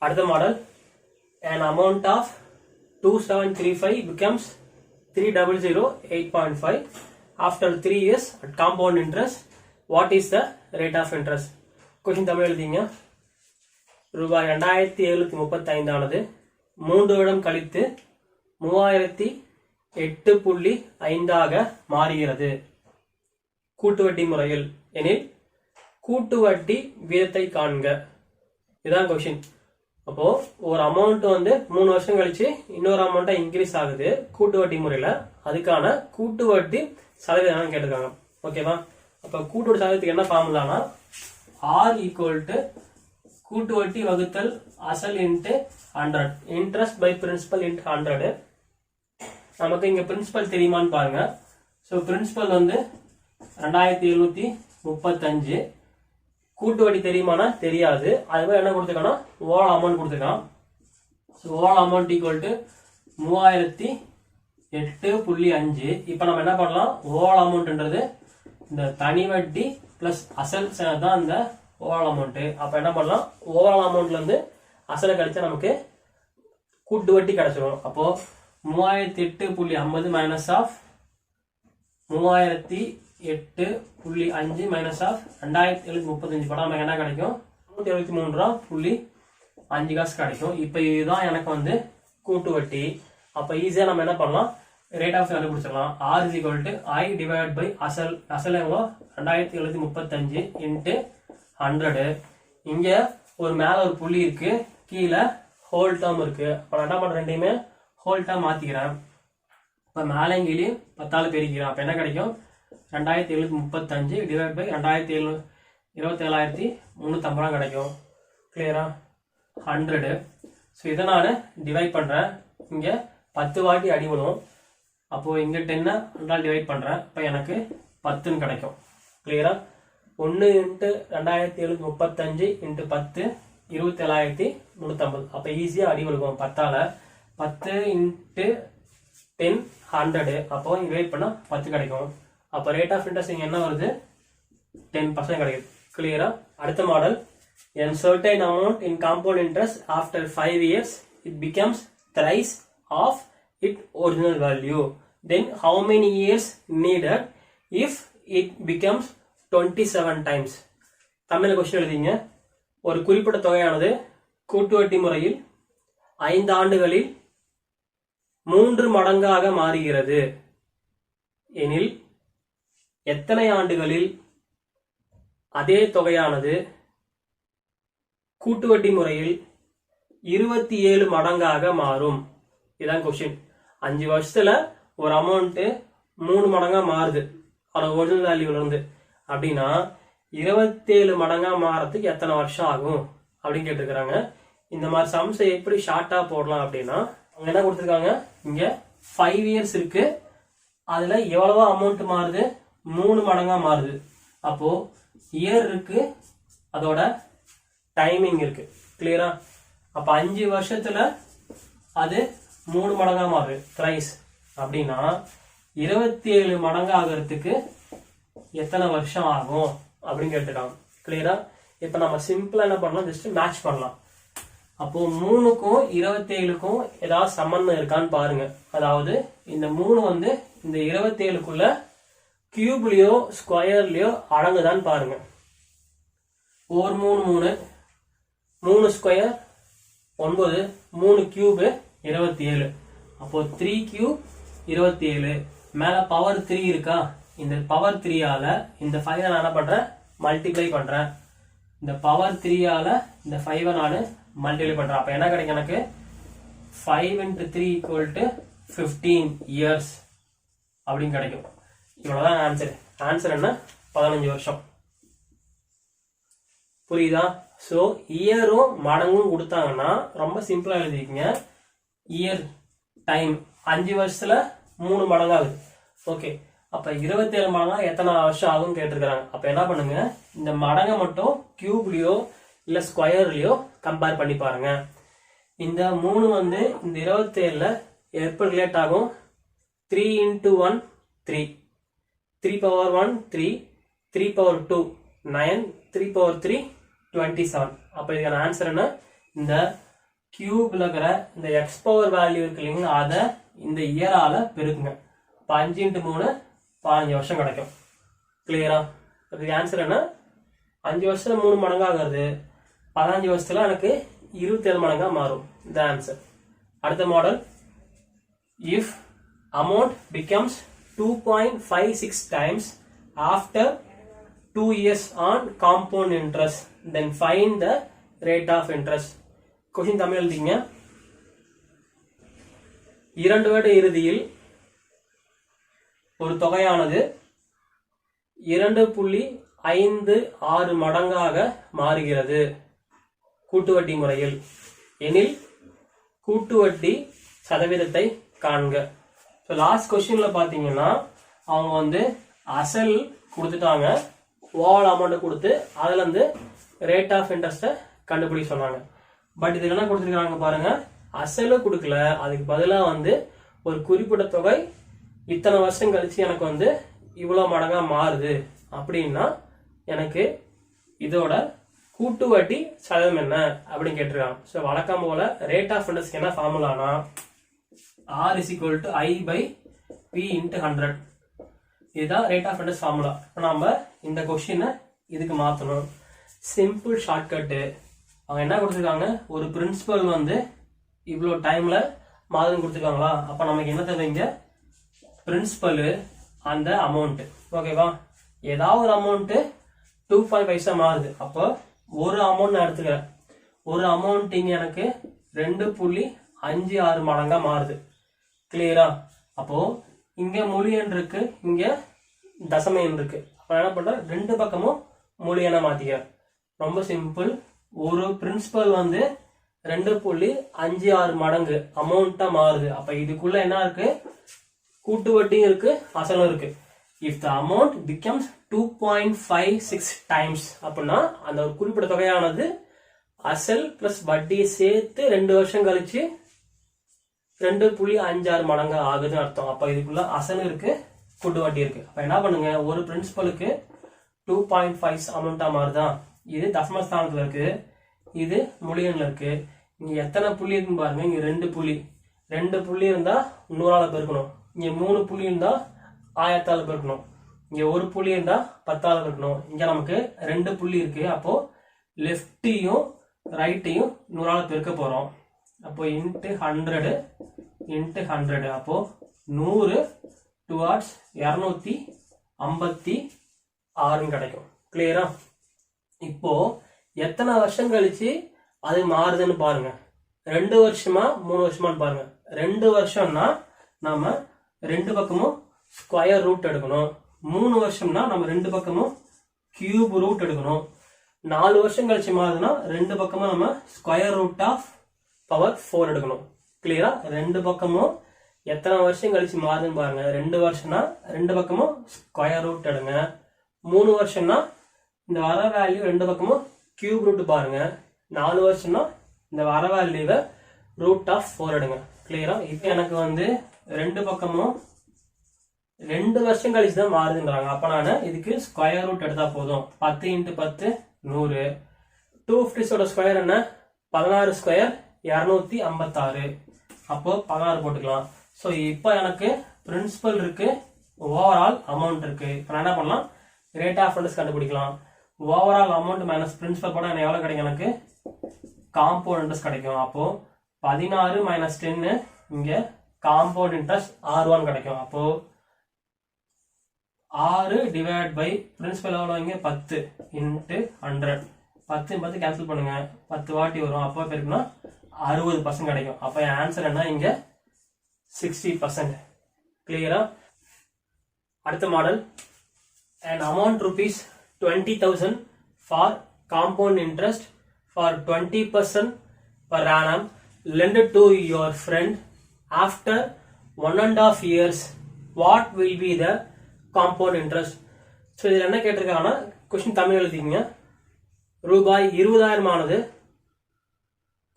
அடுத்த model, an amount of 2735 becomes 3008.5 after 3 years at compound interest. What is the rate of interest? Question Tamil எழுதிங்க. ரூபாய் 2735 ஆனது 3 வருடம் கழித்து 3008.5 மாறுகிறது கூட்டு வட்டி முறையில் எனில் கூட்டு வட்டி வீதத்தை காண்க. இதுதான் கொஸ்டின். அப்போ ஒரு அமௌண்ட் வந்து 3 வருஷம் கழிச்சு இன்னொரு அமௌண்டா இன்க்ரீஸ் ஆகுது கூட்டு வட்டி முறையில, அதுக்கான கூட்டு வட்டி சதவீதம் கேட்டிருக்காங்க. ஓகேவா? அப்ப கூட்டு வட்டி சதவீதத்துக்கு என்ன ஃபார்முலானா R ஈக்குவல் டு கூட்டு வட்டி வகுத்தல் அசல் into 100, interest by principal into 100. நமக்கு இங்க பிரின்சிபல் தெரியுமான்னு பாருங்க. ஸோ பிரின்சிபல் வந்து 2735, கூட்டு வட்டி தெரியுமானா தெரியாது. அதுவே என்ன கொடுத்துருக்கானா ஓவரால் அமௌண்ட் கொடுத்துருக்கான். So overall amount equal to 3008.5. இப்போ நம்ம என்ன பண்ணலாம்? ஓவரால் அமௌண்ட்ன்றது இந்த தனி வட்டி பிளஸ் அசல் தான் இந்த ஓவரால் அமௌண்ட். அப்ப என்ன பண்ணலாம்? ஓவரால் அமௌண்ட்ல இருந்து அசலை கழிச்சா நமக்கு கூட்டு வட்டி கிடைச்சிடும். அப்போ 3008.50 மைனஸ் ஆஃப் 3008.5 மைனஸ் ஆஃப் 2735 படம் நமக்கு என்ன கிடைக்கும்? 173.5 காசு கிடைக்கும். இப்ப இதுதான் எனக்கு வந்து கூட்டு வட்டி. அப்ப ஈஸியா நம்ம என்ன பண்ணலாம்? ரேட் ஆஃப் கண்டுபிடிச்சிடலாம். R is equal to I divided by அசல் எவ்வளோ? 2735 இன்ட்டு 100. இங்க ஒரு மேல ஒரு புள்ளி இருக்கு, கீழே ஹோல் டேர்ம் இருக்கு. அப்ப நான் என்ன பண்றேன்? ரெண்டையுமே ஹோல் டேர்ம் மாத்திக்கிறேன். இப்ப மேலே கீழே 10 பெருக்கிறேன். அப்ப என்ன கிடைக்கும்? 2735 டிவைட் பை 27,350 கிடைக்கும். கிளியரா? 100. ஸோ இதை நான் டிவைட் பண்றேன். இங்க 10 வாட்டி அடி விடும். அப்போ இங்க 10 100 டிவைட் பண்றேன். இப்ப எனக்கு 10 கிடைக்கும். கிளியரா? 1 இன்ட்டு 2735 இன்ட்டு 10 27,350. அப்ப ஈஸியா அடி விழுக்கும் 10ஆல. 10 இன்ட்டு 10 100. அப்போ டிவைட் பண்ணா 10 கிடைக்கும். அப்ப ரேட் ஆஃப் இன்ட்ரெஸ்ட் இங்க என்ன வருது? 10% கிடைக்குது. கிளியரா? அடுத்த model, a certain amount in compound interest after 5 years it becomes thrice of its original value. Then how many years needed if it becomes 27 times? Tamil question எழுதிங்க. ஒரு குறிப்பிட்ட தொகையானது கூட்டு வட்டி முறையில் 5 ஆண்டுகளில் 3 மடங்காக மாறுகிறது எனில் எத்தனை ஆண்டுகளில் அதே தொகையானது கூட்டு வட்டி முறையில் 27 மடங்காக மாறும்? இதான் கொஸ்டின். 5 வருஷத்துல ஒரு அமௌண்ட் 3 மடங்கா மாறுது அதோட ஒரிஜினல் வேல்யூல இருந்து அப்படின்னா 27 மடங்கா மாறதுக்கு எத்தனை வருஷம் ஆகும் அப்படின்னு கேட்டுக்கிறாங்க. இந்த மாதிரி சம்ஸை எப்படி ஷார்ட்டா போடலாம் அப்படின்னா, அவங்க என்ன கொடுத்துருக்காங்க? இங்க 5 இயர்ஸ் இருக்கு, அதுல எவ்வளவோ அமௌண்ட் மாறுது? 3 மடங்கா மாறுது. அப்போ இயர் இருக்கு, அதோட டைமிங் இருக்கு. கிளியரா? அப்ப 5 வருஷத்துல அது 3 மடங்கா மாறுது, த்ரைஸ். அப்படின்னா 27 மடங்கு ஆகிறதுக்கு எத்தனை வருஷம் ஆகும் அப்படின்னு கேட்டுருக்காங்க. கிளியரா? இப்ப நம்ம சிம்பிளா என்ன பண்ணலாம்? ஜஸ்ட் மேட்ச் பண்ணலாம். அப்போ 3க்கும் 27க்கும் ஏதாவது சம்பந்தம் இருக்கான்னு பாருங்க. அதாவது இந்த 3 வந்து இந்த 27க்குள்ள கியூப்லயோ ஸ்கொயர்லயோ அடங்குதான்னு பாருங்க. 4 3 3 3 ஸ்கொயர் 9, 3 கியூப் 27. அப்போ 3 கியூப் 27. மேல பவர் 3 இருக்கா, இந்த பவர் 3 ஆல இந்த 5 நான் என்ன பண்றேன், மல்டிப்ளை பண்றேன். இந்த பவர் 3 ஆல இந்த 5 நான் மல்டிப்ளை பண்றேன். அப்ப என்ன கிடைக்கும் எனக்கு, 5 into 3 equal to 15 years அப்படின்னு கிடைக்கும். இவ்வளவுதான் ஆன்சர். ஆன்சர் என்ன, 15 வருஷம். புரியுதா? சோ இயரும் மடங்கும் கொடுத்தாங்கன்னா ரொம்ப சிம்பிளா எழுதிக்கங்க. இயர் டைம் 5 வருஷத்துல 3 மடங்கு ஆகுது. ஓகே, அப்ப 27 மடங்கா எத்தனை வருஷம் ஆகும் கேட்டிருக்காங்க. அப்ப என்ன பண்ணுங்க, இந்த மடங்கை மட்டும் கியூப்லயோ இல்ல ஸ்கொயர்லயோ கம்பேர் பண்ணி பாருங்க. இந்த 3 வந்து இந்த 27ல எப்ப ரிலேட் ஆகும், 3 into 1 3, 3 power 1 3, 3 power 2 9, 3 power 3 27. அப்ப இதுக்கான ஆன்சர் என்ன, இந்த கியூப்ல இருக்கிற இந்த எக்ஸ் பவர் வேல்யூ இருக்கு இல்லைங்களா, அதை இந்த இயரால பெருக்குங்க. 5 into 3 15 வருஷம் கிடைக்கும். கிளியரா? அதுக்கு ஆன்சர் என்ன, 5 வருஷத்துல 3 மடங்கு ஆகுறது, 15 வருஷத்துல எனக்கு 27 மடங்கா மாறும். இந்த ஆன்சர். அடுத்த model, if amount becomes 2.56 times after 2 years on compound interest, then find the rate of interest. Question Tamil எழுதிங்க. 2 வருட இறுதியில் ஒரு தொகையானது 2.56 மடங்காக மாறுகிறது கூட்டு வட்டி முறையில் எனில் கூட்டு வட்டி சதவீதத்தை காண்க. லாஸ்ட் கொஸ்டின்ல பாத்தீங்கன்னா அவங்க வந்து அசல் கொடுத்துட்டாங்க, ஓவரால் அமௌண்ட் கொடுத்து அதுல இருந்து ரேட் ஆஃப் இன்ட்ரெஸ்ட கண்டுபிடிக்க சொன்னாங்க. பட் இதுல என்ன கொடுத்துருக்காங்க பாருங்க, அசலும் கொடுக்கல, அதுக்கு பதிலா வந்து ஒரு குறிப்பிட்ட தொகை இத்தனை வருஷம் கழிச்சு எனக்கு வந்து இவ்வளவு மடங்கா மாறுது அப்படின்னா எனக்கு இதோட கூட்டு வட்டி சதவீதம் என்ன அப்படின்னு கேட்டிருக்காங்க. ஸோ வழக்கம் போல ரேட் ஆஃப் இன்ட்ரெஸ்ட் என்ன ஃபார்முலானா, R is equal to I by P into 100. இதுதான் ரேட் ஆஃப் இன்ட்ரெஸ்ட் ஃபார்முலா. இப்போ நம்ம இந்த கொஸ்டினை இதுக்கு மாற்றணும். Simple shortcut. அவங்க என்ன கொடுத்துருக்காங்க, ஒரு பிரின்சிபல் வந்து இவ்வளோ டைம்ல மாதம் கொடுத்துருக்காங்களா, அப்போ நமக்கு என்ன தேவைங்க, பிரின்சிபல் அந்த அமௌண்ட். ஓகேவா? ஏதாவது ஒரு அமௌண்ட் 2.5 மாறுது, அப்போ ஒரு அமௌண்ட் நான் எடுத்துக்கிறேன். ஒரு அமௌண்ட் இங்க எனக்கு 2.56 மடங்கா மாறுது. கிளியரா? அப்போ இங்க முழு எண் இருக்கு, இங்க தசம எண் இருக்கு. அப்ப என்ன பண்றேன், ரெண்டு பக்கமும் முழு எண்ணை மாத்திக்கிறேன். ரொம்ப சிம்பிள். ஒரு பிரின்சிபல் வந்து 2.56 மடங்கு அமௌண்டா மாறுது. அப்ப இதுக்குள்ள என்ன இருக்கு, கூட்டு வட்டியும் இருக்கு, அசலும் இருக்கு. If the amount becomes 2.56 times அப்படின்னா அந்த ஒரு குறிப்பிட்ட தொகையானது அசல் பிளஸ் வட்டியை சேர்த்து 2 வருஷம் கழிச்சு 2.56 மடங்கு ஆகுதுன்னு அர்த்தம். அப்ப இதுக்குள்ள அசல் இருக்கு, கூட்டு வட்டி இருக்கு. அப்ப என்ன பண்ணுங்க, ஒரு பிரின்சிபலுக்கு 2.5 அமௌண்டா மாறுதான், இது தசமஸ்தானத்துல இருக்கு, இது முழியன்ல இருக்கு. இங்க எத்தனை புள்ளி இருக்குன்னு பாருங்க, இங்க 2 புள்ளி, 2 புள்ளி இருந்தா 100ஆல பெருக்கணும். இங்க 3 புள்ளி இருந்தா 1000ஆல பெருக்கணும். இங்க ஒரு புள்ளி இருந்தா 10ஆல பெருக்கணும். இங்க நமக்கு 2 புள்ளி இருக்கு. அப்போ லெஃப்டையும் ரைட்டையும் 100ஆல பெருக்க போறோம். அப்போ இன்ட்டு 100 இன்ட்டு 100, அப்போ 100 டுவார்ட்ஸ் 256 கிடைக்கும். கிளியரா? இப்போ எத்தனை வருஷம் கழிச்சு அது மாறுதுன்னு பாருங்க. 2 வருஷமா 3 வருஷமான்னு பாருங்க. 2 வருஷம்னா நாம 2 பக்கமும் ஸ்கொயர் ரூட் எடுக்கணும். 3 வருஷம்னா நம்ம 2 பக்கமும் கியூப் ரூட் எடுக்கணும். 4 வருஷம் கழிச்சு மாறுதுன்னா 2 பக்கமும் நம்ம ஸ்கொயர் ரூட் ஆஃப் பவர் 4 எடுக்கணும். கிளியரா? 2 பக்கமும் எத்தனை வருஷம் கழிச்சு மாறுதுன்னு பாருங்க. 2 வருஷம்னா 2 பக்கமும் ஸ்கொயர் ரூட் எடுங்க. 3 வருஷம்னா இந்த வர வேல்யூ 2 பக்கமும் கியூப் ரூட் பாருங்க. 4 வருஷம்னா இந்த வர வேல்யூவை ரூட் ஆஃப் 4 எடுங்க. கிளியரா? இப்போ எனக்கு வந்து 2 பக்கமும் 2 வருஷம் கழிச்சு தான் மாறுதுன்றாங்க. அப்ப நான் இதுக்கு ஸ்கொயர் ரூட் எடுத்தா போதும். 10 இன்ட்டு 10 100. 250 ஸ்கொயர் என்ன, 16 ஸ்கொயர் 256. அப்போ 16 போட்டுக்கலாம். ஸோ இப்போ எனக்கு பிரின்சிபல் இருக்கு, ஓவரால் அமௌண்ட் இருக்கு. இப்போ நான் என்ன பண்ணலாம், ரேட் ஆஃப் இன்ட்ரெஸ்ட் கண்டுபிடிக்கலாம். ஓவரால் அமௌண்ட் மைனஸ் பிரின்சிபல் போட எனக்கு எவ்வளவு கிடைக்கும், எனக்கு காம்பவுண்ட் இன்ட்ரெஸ்ட் கிடைக்கும். அப்போ 16 மைனஸ் 10 இங்க காம்பவுண்ட் இன்ட்ரெஸ்ட் R1 கிடைக்கும். அப்போ 6 டிவைட் பை பிரின்சிபல் எவ்வளோ இங்க 10 இன்ட்டு 100. 10 கேன்சல் பண்ணுங்க, 10 வாட்டி வரும். அப்போ இருக்குன்னா 60% கிடைக்கும். அப்போ என் ஆன்சர் என்ன இங்க 60%. கிளியரா? அடுத்த model, an amount rupees 20,000 for compound interest for 20% per annum lent to your friend after 1.5 years. What will be the compound interest? So இதில் என்ன கேட்டிருக்காங்கன்னா, கொஸ்டின் தமிழ் எழுதிங்க. ரூபாய் 20,000 ஆனது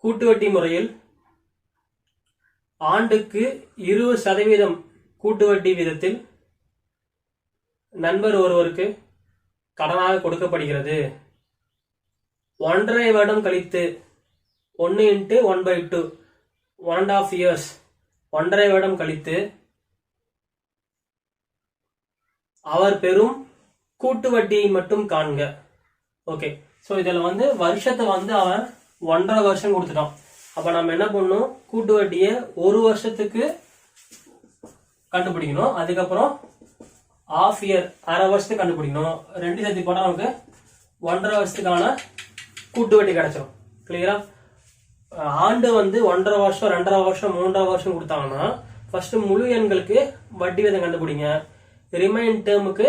கூட்டு வட்டி முறையில் ஆண்டுக்கு 20% கூட்டு வட்டி வீதத்தில் நண்பர் ஒருவருக்கு கடனாக கொடுக்கப்படுகிறது. 1.5 வருடம் கழித்து 1 into 1/2 1.5 years 1.5 வருடம் கழித்து அவர் பெறும் கூட்டு வட்டியை மட்டும் காண்க. ஓகே, ஸோ இதில் வருஷத்தை அவன் 1.5 வருஷம் கொடுத்துட்டான். அப்போ நம்ம என்ன பண்ணணும், கூட்டு வட்டியை 1 வருஷத்துக்கு கண்டுபிடிக்கணும். அதுக்கப்புறம் ½ இயர், அரை வருஷத்துக்கு கண்டுபிடிக்கணும். 2 சேர்த்து போட்டால் நமக்கு 1.5 வருஷத்துக்கான கூட்டு வட்டி கிடைச்சிடும். கிளியரா? ஆண்டு 1.5 வருஷம், 2.5 வருஷம், 3.5 வருஷம் கொடுத்தாங்கன்னா ஃபர்ஸ்ட் முழு எண்களுக்கு வட்டி விதம் கண்டுபிடிங்க. ரிமைன் டேர்முக்கு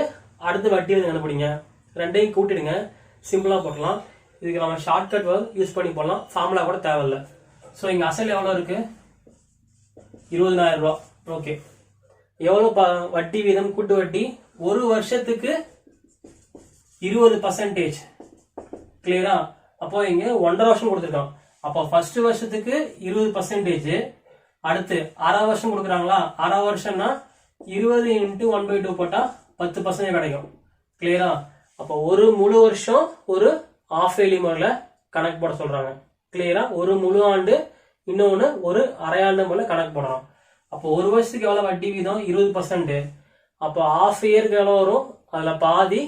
அடுத்து வட்டி விதம் கண்டுபிடிங்க. ரெண்டையும் கூட்டிடுங்க, சிம்பிளா போடலாம். இதுக்கு நம்ம ஷார்ட்கட் யூஸ் பண்ணி போடலாம், ஃபார்முலா கூட தேவையில்லை. ஸோ இங்க அசல் எவ்வளோ இருக்கு? 20,000 ரூபா. ஓகே, எவ்வளவு வட்டி வீதம்? கூட்டு வட்டி 1 வருஷத்துக்கு 20%. கிளியரா? அப்போ இங்க 1.5 வருஷம் கொடுத்துருக்கான். அப்போ ஃபர்ஸ்ட் வருஷத்துக்கு 20%, அடுத்து அரை வருஷம் கொடுக்குறாங்களா? அரை வருஷம்னா 20 into 1/2 போட்டா 10% கிடைக்கும். கிளியரா? அப்போ ஒரு முழு வருஷம் ஒரு ½ இயர்லி முறையில கணக்கு போட சொல்றாங்க. கிளியரா? ஒரு முழு ஆண்டு, இன்னொன்னு ஒரு அரை ஆண்டு முறையில கணக்கு போடணும். அப்போ 1 வருஷத்துக்கு எவ்வளவு வட்டி வீதம்? 20%. அப்போ ½ இயருக்கு எவ்வளவு வரும்? அதுல பாதி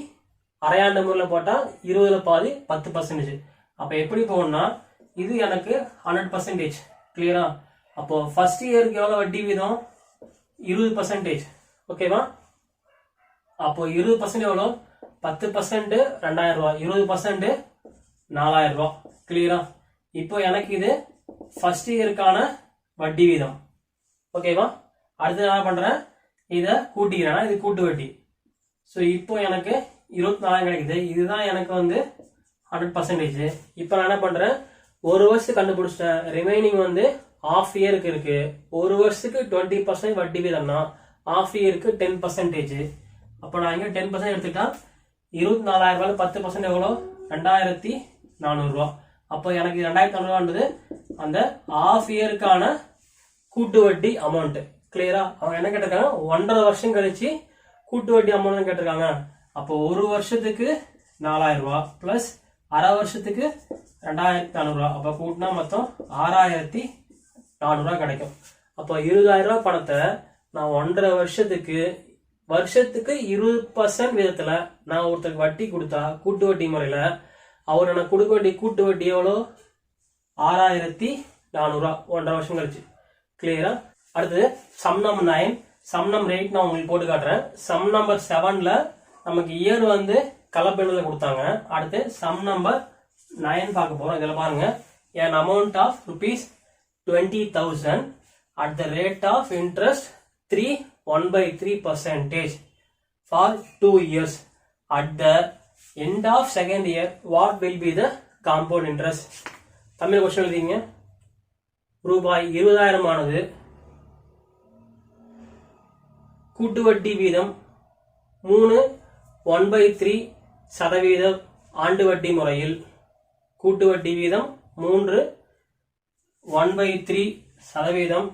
அரையாண்டு முறையில போட்டா 20ல பாதி 10%. அப்ப எப்படி போகணும்னா, இது எனக்கு 100%. கிளியரா? அப்போ ஃபர்ஸ்ட் இயருக்கு எவ்வளவு வட்டி வீதம்? 20%. ஓகேவா? அப்போ 20% எவ்வளோ? 10% 2,000 ரூபாய், 20% 4,000 ரூபாய். கிளியரா? இப்போ எனக்கு இது ஃபர்ஸ்ட் இயருக்கான வட்டி வீதம். ஓகேவா? அடுத்து என்ன பண்றேன், இதை கூட்டிக்கிறேன்னா இது கூட்டு வட்டி. ஸோ இப்போ எனக்கு 24,000 கிடைக்குது. இதுதான் எனக்கு 100%. இப்போ நான் என்ன பண்றேன், 1 வருஷத்துக்கு கண்டுபிடிச்சிட்டேன். ரிமைனிங் ½ இயருக்கு இருக்கு. 1 வருஷத்துக்கு 20% வட்டி வீதம்னா ½ இயருக்கு 10%. அப்போ நான் இங்க 10% எடுத்துட்டா 24,000 ரூபாய் 10% எவ்வளோ? 2,400 ரூபாய். அப்போ எனக்கு 2,400 ரூபான்றது அந்த ½ இயருக்கான கூட்டு வட்டி அமௌண்ட். கிளியரா? அவங்க என்ன கேட்டிருக்காங்க, 1.5 வருஷம் கழிச்சு கூட்டு வட்டி அமௌண்ட் கேட்டிருக்காங்க. அப்போ 1 வருஷத்துக்கு 4,000 ரூபாய் பிளஸ் அரை வருஷத்துக்கு 2,400 ரூபாய். அப்ப கூட்டினா மொத்தம் 6,400 ரூபாய் கிடைக்கும். அப்போ 20,000 ரூபாய் பணத்தை நான் 1.5 வருஷத்துக்கு 20% விதத்துல நான் ஒருத்தருக்கு வட்டி கொடுத்தா கூட்டு வட்டி முறையில அவர் எனக்கு கொடுக்க வேண்டிய கூட்டு வட்டி எவ்வளோ? 6,400 ரூபாய் 1.5 வருஷம் கழிச்சு. கிளியரா? அடுத்தது சம் நம்பர் 9, சம் நம்பர் 8 நான் உங்களுக்கு போட்டு காட்டுறேன். சம் நம்பர் 7ல நமக்கு இயர் கலப்பெண்ணுல கொடுத்தாங்க. அடுத்து சம் நம்பர் 9 பார்க்க போறோம். இதுல பாருங்க, an amount of ₹20,000 at the rate of interest 1/3% for 2 years. At the end of second year, what will be the compound interest? Tamil question எழுதிங்க. ரூபாய் 20,000 ஆனது கூட்டு வட்டி வீதம் 3/1/3% ஆண்டு வட்டி முறையில், கூட்டு வட்டி வீதம் 3/1/3%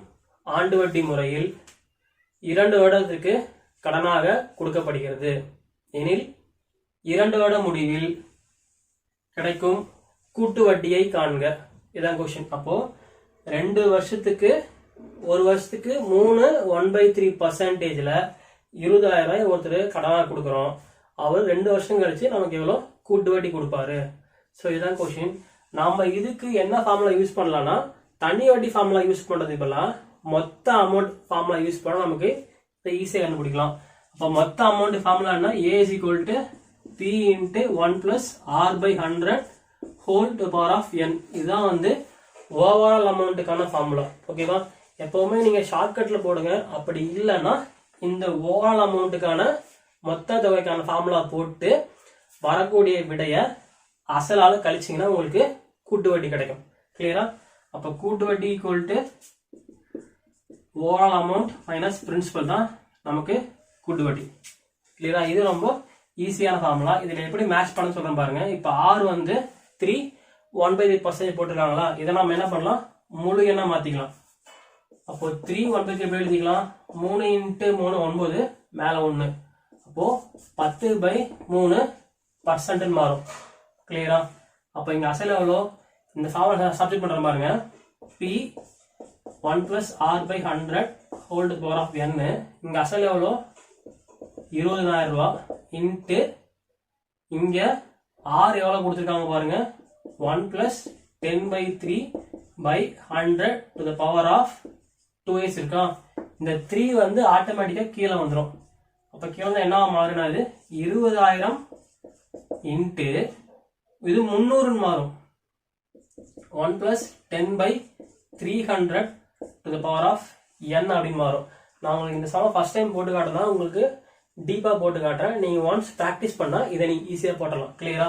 ஆண்டு வட்டி முறையில் 2 வருடத்துக்கு கடனாக கொடுக்கப்படுகிறது எனில் 2 வருட முடிவில் கிடைக்கும் கூட்டு வட்டியை காண்க. இதான் கொஸ்டின். அப்போ 2 வருஷத்துக்கு 1 வருஷத்துக்கு 3/1/3%ல 20,000 ரூபாய் ஒருத்தர் கடனாக கொடுக்குறோம். அவர் 2 வருஷம் கழிச்சு நமக்கு எவ்வளோ கூட்டு வட்டி கொடுப்பாரு. ஸோ இதுதான் கொஸ்டின். நாம இதுக்கு என்ன ஃபார்முலா யூஸ் பண்ணலாம்னா தனி வட்டி ஃபார்முலா யூஸ் பண்றது இப்பெல்லாம் மொத்த அமௌண்ட் ஃபார்முலா யூஸ் பண்ணா நமக்கு ஈஸியாக கண்டுபிடிக்கலாம். அப்போ மொத்த amount ஃபார்முலானா A is equal to P into 1 plus R by 100 whole to the power of n. இதுதான் வந்து ஓவரால் அமௌண்ட்டுக்கான ஃபார்முலா. ஓகேவா? எப்பவுமே நீங்க ஷார்ட்கட்ல போடுங்க. அப்படி இல்லைன்னா இந்த ஓவரால் அமௌண்ட்டுக்கான மொத்த தொகைக்கான ஃபார்முலா போட்டு வரக்கூடிய விடைய அசலால கழிச்சிங்கன்னா உங்களுக்கு கூட்டு வட்டி கிடைக்கும். கிளியரா? அப்ப கூட்டு வட்டி equal to overall amount minus principal தான் நமக்கு கூட்டு வட்டி. கிளியரா? இது ரொம்ப ஈஸியான ஃபார்முலா. இதுல எப்படி மேட்ச் பண்ண சொல்றேன் பாருங்க. இப்ப ஆர் வந்து 3 1/3% போட்டிருக்காங்களா, இதை நம்ம என்ன பண்ணலாம், முழு எண்ணா மாத்திக்கலாம். அப்போ 3 1/3 எப்படி எழுதிக்கலாம், 3 × 3 9 மேல 1, அப்போ 10/3% மாறும். கிளியரா? அப்ப இங்க அசல் எவ்வளோ, இந்த ஃபார்முலா சப்ஸ்டிட் பண்ற பாருங்க. P 1 plus R by 100 whole to the power of n. இங்க அசல் எவ்வளோ, 20,000 ரூபாய் இன்ட்டு இங்க R எவ்வளவு கொடுத்திருக்காங்க பாருங்க, 1 plus 10/3 by 100 to the power of 2s இருக்கா. இந்த 3 வந்து ஆட்டோமேட்டிக்கா கீழே வந்துடும். அப்ப கீழே என்ன மாறுனா, இது 20,000 இன்ட்டு இது 300 மாறும். 1 plus 10/300 to the power of n அப்படின்னு மாறும். நான் உங்களுக்கு இந்த சம ஃபர்ஸ்ட் டைம் போட்டு காட்டுறதா, உங்களுக்கு டீப்பா போட்டு காட்டுறேன். நீங்க ஒன்ஸ் பிராக்டிஸ் பண்ணா இதை நீங்க ஈஸியா போட்டலாம். கிளியரா?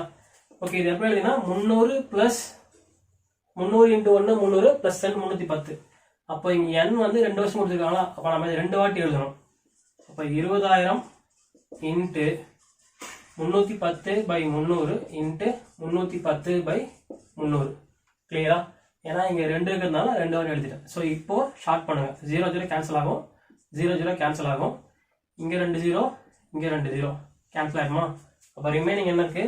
ஓகே, இது எப்படி எழுதினா 300 plus 300 × 1 300 plus 10 310. அப்போ இங்க n வந்து 2 வருஷம் கொடுத்துருக்காங்களா, அப்ப நம்ம 2 வாட்டி எழுதணும். அப்ப 20,000 இன்ட்டு 310/300 இன்ட்டு 310/300. கிளியரா? ஏன்னா இங்க 2 இருக்கிறதுனால 2 வாட்டி எழுதிட்டேன். ஸோ இப்போ ஷார்ட் பண்ணுங்க. 0 0 கேன்சல் ஆகும், 0 0 கேன்சல் ஆகும். இங்க 2 0 இங்க 2 0 கேன்சல் ஆகுமா. அப்ப ரிமைனிங் என்ன இருக்கு,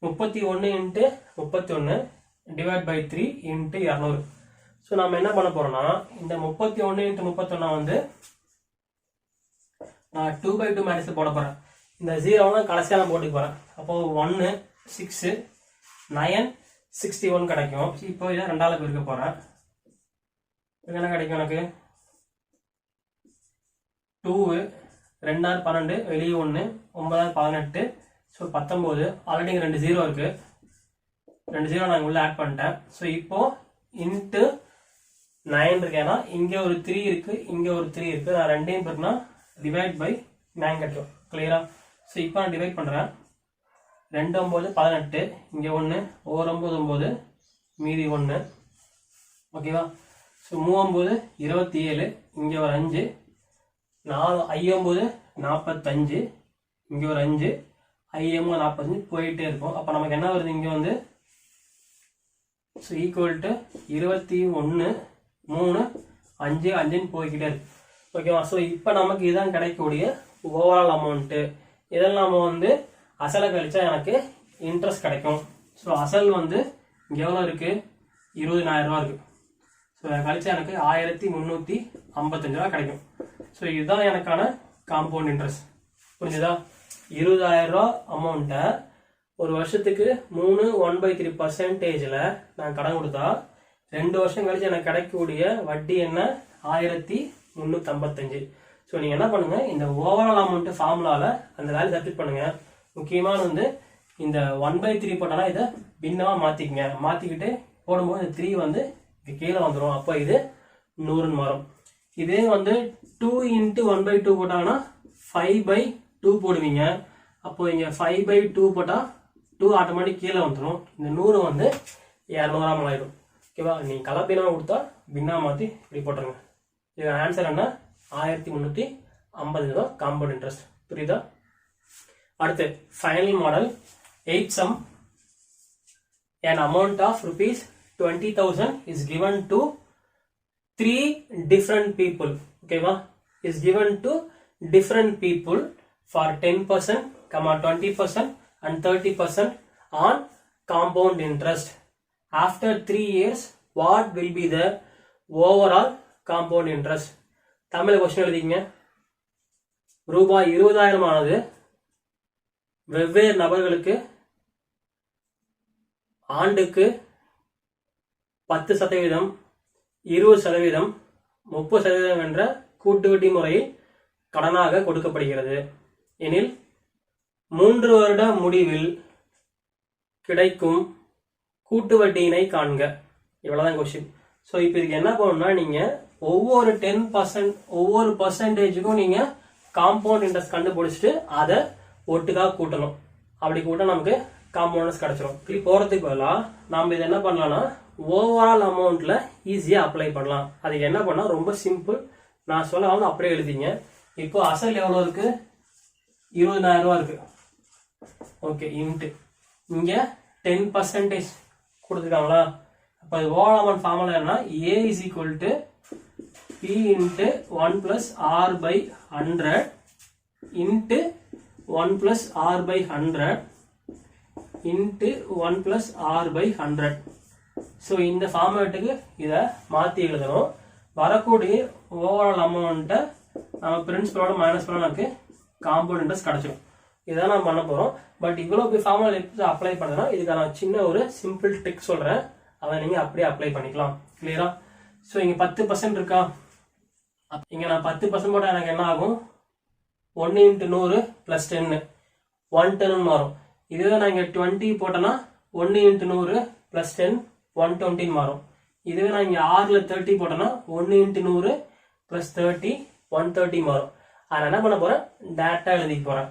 31 × 31 டிவைட் பை 3 × 200. ஸோ நம்ம என்ன பண்ண போறோம்னா, இந்த 31 × 31 வந்து நான் 2/2 மேட்ரிக்ஸ் போட போறேன். இந்த 0 கடைசியா நான் போட்டுக்க போறேன். அப்போ 1 6 9 61 கிடைக்கும். இப்போ இதை 2ஆல பெருக்க போறேன். என்ன கிடைக்கும் எனக்கு, 2 2 12 வெளியே 1 9 18, ஸோ 19. ஆல்ரெடி இங்கே 2 0 இருக்கு, 2 0 நான் உள்ள ஆட் பண்ணிட்டேன். ஸோ இப்போ இன்ட்டு 9 இருக்கு, ஏன்னா இங்க ஒரு 3 இருக்கு, இங்க ஒரு 3 இருக்கு. நான் ரெண்டையும் பெருக்கினா டிவைட் பை 9 கிடைக்கும். கிளியரா? ஸோ இப்போ நான் டிவைட் பண்றேன். 2 9 18, இங்க 1 1 9 9 மீதி 1. ஓகேவா? ஸோ 3 27, இங்க ஒரு 5 4 9 45, இங்க ஒரு 5 45 போயிட்டே இருக்கும். அப்ப நமக்கு என்ன வருது, இங்க வந்து ஈக்குவல் டு 21 3 5 5 போய்கிட்டே இருக்கு. ஓகேவா? ஸோ இப்போ நமக்கு இதான் கிடைக்கக்கூடிய ஓவரால் அமௌண்ட். இதெல்லாம் நம்ம வந்து அசலை கழிச்சா எனக்கு இன்ட்ரெஸ்ட் கிடைக்கும். ஸோ அசல் வந்து இங்க எவ்வளோ இருக்கு, 20,000 ரூபா இருக்கு. ஸோ கழிச்சா எனக்கு 1355 ரூபா கிடைக்கும். ஸோ இதுதான் எனக்கான காம்பவுண்ட் இன்ட்ரெஸ்ட். புரிஞ்சுதா? 20,000 ரூபா அமௌண்ட்டை ஒரு வருஷத்துக்கு 3 1/3% நான் கடன் கொடுத்தா 2 வருஷம் கழிச்சு எனக்கு கிடைக்கக்கூடிய வட்டி என்ன, 1355. ஸோ நீங்க என்ன பண்ணுங்க, இந்த ஓவரால் அமௌண்ட் ஃபார்முலால அந்த வேல்யூ சப்ஸ்டிட் பண்ணுங்க. முக்கியமான வந்து இந்த 1/3 போட்டானா இதை பின்னமா மாத்திக்கங்க. மாத்திக்கிட்டு போடும்போது இந்த 3 வந்து கீழே வந்துடும். அப்போ இது 100 மாறும். இதே வந்து 2 × 1/2 போட்டாங்கன்னா 5/2 போடுவீங்க. அப்போ இங்க 5/2 போட்டா 2 ஆட்டோமேட்டிக் கீழே வந்துடும். இந்த 100 வந்து 200 ஆயிடும். ஓகேவா? நீங்க கலப்பினா கொடுத்தா பின்னா மாத்தி இப்படி போட்டுருங்க. இது ஆன்சர் என்ன, 1350 தான் காம்பவுண்ட் இன்ட்ரெஸ்ட். புரியுதா? அடுத்து final model 8 sum. An amount of ₹20,000 is given to 3 different people. Okay, is given to different people for 10%, 20% and 30% on compound interest. After 3 years, what will be the overall compound interest? Tamil question எழுதிங்க. ரூபாய் 20,000 ஆனது வெவ்வேறு நபர்களுக்கு ஆண்டுக்கு 10%, 20%, 30% என்ற கூட்டு வட்டி முறையில் கடனாக கொடுக்கப்படுகிறது எனில் 3 வருட முடிவில் கிடைக்கும் கூட்டு வட்டியினை காண்க. இவ்வளவுதான் கொஸ்டின். ஸோ இப்போ இதுக்கு என்ன பண்ணணும்னா நீங்க ஒவ்வொரு 10% ஒவ்வொரு பர்சன்டேஜுக்கும் நீங்க காம்பவுண்ட் இன்ட்ரெஸ்ட் கண்டுபிடிச்சிட்டு அதை ஒட்டுக்கா கூட்டணும். அப்படி கூட்ட நமக்கு காம்பவுண்ட் இன்ட்ரெஸ்ட் கிடைச்சிரும். இப்படி போறதுக்கு பதிலாக நாம இதை என்ன பண்ணலாம்னா ஓவரால் அமௌண்ட்ல ஈஸியா அப்ளை பண்ணலாம். அதுக்கு என்ன பண்ணா ரொம்ப சிம்பிள். நான் சொல்ல வந்து அப்படியே எழுதிங்க. இப்போ அசல் எவ்வளவு இருக்கு? 20,000 ரூபாய் இருக்கு. ஓகே, இன்ட்டு இங்க 10% கொடுத்துருக்காங்களா? அப்ப அது ஓவரால் அமௌண்ட் ஃபார்முலா என்ன? A is equal to P into 1 plus R by 100 into 1 plus R by 100 into 1 plus R by 100. So இந்த ஃபார்மேட்டுக்கு இதை மாற்றி எழுதணும். வரக்கூடிய ஓவரால் அமௌண்ட்டை நம்ம பிரின்சிபலோட மைனஸ் பண்ண நமக்கு காம்பவுண்ட் இன்ட்ரெஸ்ட் கிடைச்சிடும். இதான் நான் பண்ண போகிறோம். பட் இவ்வளோ போய் ஃபார்முலா எப்படி அப்ளை பண்ணுறேன்னா இதுக்கான சின்ன ஒரு சிம்பிள் ட்ரிக் சொல்கிறேன். அதை நீங்கள் அப்படியே அப்ளை பண்ணிக்கலாம். கிளியரா? ஸோ இங்கே 10% இருக்கா? இங்கே நான் 10% போட்டால் எனக்கு என்ன ஆகும்? 1 into 100 plus 10 110 மாறும். இதுவே நான் இங்கே 20 போட்டேன்னா 1 into 100 plus 10 120 மாறும். இதுவே நான் இங்கே 6ல் 30 போட்டேன்னா 1 into 100 plus 30 130 மாறும். அதை என்ன பண்ண போகிறேன்? டேரக்டாக எழுதிக்க போகிறேன்.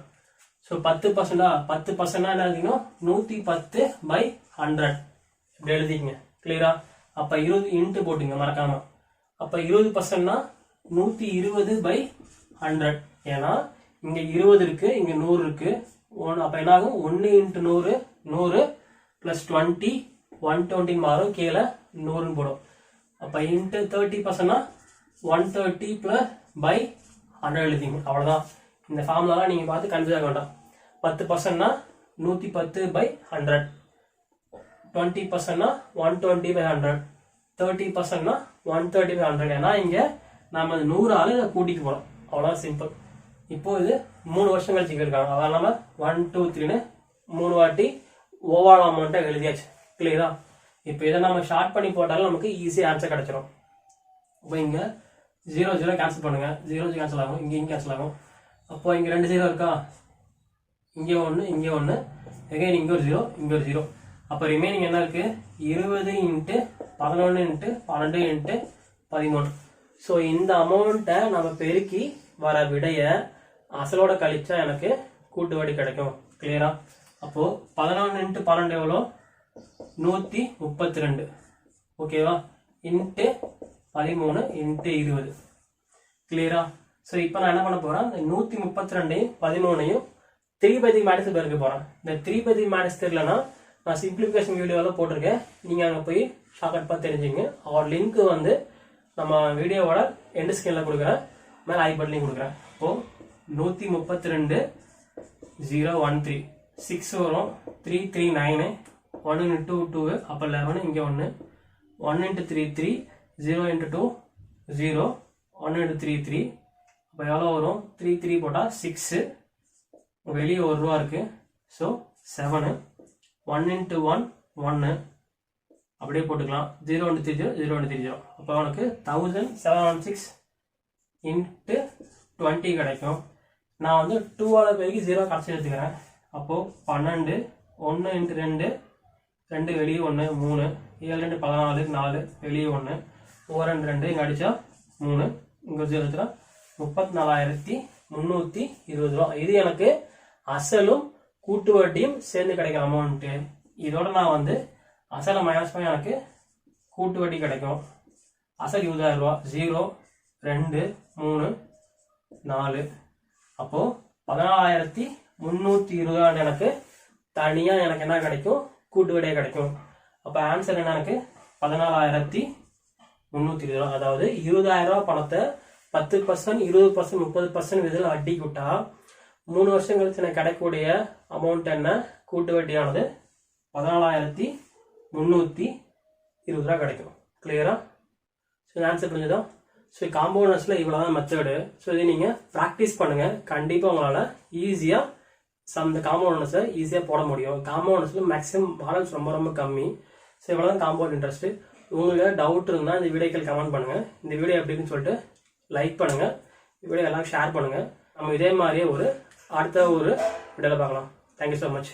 ஸோ 10%, 10% என்ன எழுதிக்கணும்? 110 by 100 இப்படி எழுதிக்கங்க. கிளியரா? அப்ப 20 இன்ட்டு போட்டுங்க மறக்காம. அப்ப 20%னா 120 by 100. ஏன்னா இங்க 20 இருக்கு, இங்க 100 இருக்கு. அப்ப என்ன ஆகும்? 1 into 100 100 plus 20 120 மாறும். கீழே 100 போடும். அப்ப இன்ட்டு 30%னா 130 plus by 100 எழுதிங்க. அவ்வளவுதான். இந்த ஃபார்முலா நீங்க பார்த்து கன்ஃபியூஸ் ஆக வேண்டாம். 10%னா 110 by 100, 20%னா 120 by 100, 30%னா 130 by 100. ஏன்னா இங்க நாம 100ஆல இதை கூட்டிட்டு போறோம். அவ்வளவுதான், சிம்பிள். இப்போ இது 3 வருஷம் கழிச்சு இருக்காங்க. அதான் நம்ம 1 2 3ன்னு 3 வாட்டி ஓவரால் அமௌண்ட்டை எழுதியாச்சு. கிளியரா? இப்போ இதை நம்ம ஷார்ட் பண்ணி போட்டாலும் நமக்கு ஈஸியாக ஆன்சர் கிடைச்சிடும். இப்போ இங்க 0 0 கேன்சல் பண்ணுங்க. 0 கேன்சல் ஆகும், இங்கேயும் கேன்சல் ஆகும். அப்போ இங்க 2 0 இருக்கா? இங்கே 1 இங்கே 1, எகைன் இங்க ஒரு 0 இங்க ஒரு 0. அப்போ ரிமைனிங் என்ன இருக்கு? 20 இன்ட்டு 11 இன்ட்டு 12 இன்ட்டு 13. ஸோ இந்த அமௌண்ட்டை நம்ம பெருக்கி வர விடைய அசலோட கழிச்சா எனக்கு கூட்டு வட்டி கிடைக்கும். கிளியரா? அப்போ 11 இன்ட்டு 12 எவ்வளோ? 132. ஓகேவா? Into 13 into 20. கிளியரா? ஸோ இப்போ நான் என்ன பண்ண போறேன்? இந்த 132ஐயும் 13ஐயும் 3/3 மேட்ரிக்ஸ் பெருக்க போறேன். இந்த 3/3 மேட்ரிக்ஸ் தெரியலன்னா நான் சிம்பிளிஃபிகேஷன் வீடியோவில் போட்டிருக்கேன். நீங்க அங்கே போய் ஷார்ட்கட் பார்த்து தெரிஞ்சுங்க. அவர் லிங்க் வந்து நம்ம வீடியோவோட எண்ட் ஸ்கிரீன்ல கொடுக்குறேன், மேலே ஐ பட்டன்லையும் கொடுக்குறேன். இப்போ 132 013 6 வரும், 3 3 9, 1 into 2 அப்போ 11, இங்கே 1 1 into 3 3, 0 into 2 0, 1 into 3 3. அப்போ எவ்வளோ வரும்? 3 3 போட்டால் 6, வெளியே 1 ரூபா இருக்கு. ஸோ 7, 1 into 1 1, அப்படியே போட்டுக்கலாம். 0 into 30 0 into 30. அப்போ அவனுக்கு 1716 into 20 கிடைக்கும். நான் வந்து 2ஆல பெருக்கி 0 கடைசி எடுத்துக்கிறேன். அப்போ 12, 1 into 2 2 வெளியே 1 3, 7 2 14 4 வெளியே 1, 4 2 இங்கே அடிச்சா 3, இங்கே 0 எடுத்துனா 34,320 ரூபா. இது எனக்கு அசலும் கூட்டு வட்டியும் சேர்ந்து கிடைக்கிற அமௌண்ட்டு. இதோட நான் வந்து அசலை மைனஸ் பண்ணி எனக்கு கூட்டு வட்டி கிடைக்கும். அசல் 20,000 ரூபா. 0 2 3 4, அப்போ 14,320 எனக்கு தனியா எனக்கு என்ன கிடைக்கும்? கூட்டு வட்டியே கிடைக்கும். அப்ப ஆன்சர் என்ன? எனக்கு 14,320 ரூபா. அதாவது 20,000 ரூபா பணத்தை 10%, 20%, 30% இதில் வட்டி விட்டா 3 வருஷம் கழிச்சு எனக்கு கிடைக்கக்கூடிய அமௌண்ட் என்ன? கூட்டு வட்டியானது 14,320 ரூபா கிடைக்கும். கிளியரா? ஸோ ஆன்சர் புரிஞ்சுதா? ஸோ காம்பவுண்டர்ஸ்ல இவ்வளவுதான் மெத்தடு. ஸோ இதை நீங்க ப்ராக்டிஸ் பண்ணுங்க. கண்டிப்பா உங்களால ஈஸியா இந்த காம்பவுண்டர்ஸை ஈஸியா போட முடியும். காம்பவுண்டர்ஸ்ல மேக்ஸிமம் மாடல்ஸ் ரொம்ப ரொம்ப கம்மி. ஸோ இவ்வளவுதான் காம்பவுண்ட் இன்ட்ரெஸ்ட். உங்களுக்கு டவுட் இருந்தால் இந்த வீடியோக்கள் கமெண்ட் பண்ணுங்க. இந்த வீடியோ எப்படின்னு சொல்லிட்டு லைக் பண்ணுங்க. வீடியோ எல்லாம் ஷேர் பண்ணுங்க. நம்ம இதே மாதிரியே அடுத்த ஒரு வீடியோவில் பார்க்கலாம். Thank you so much.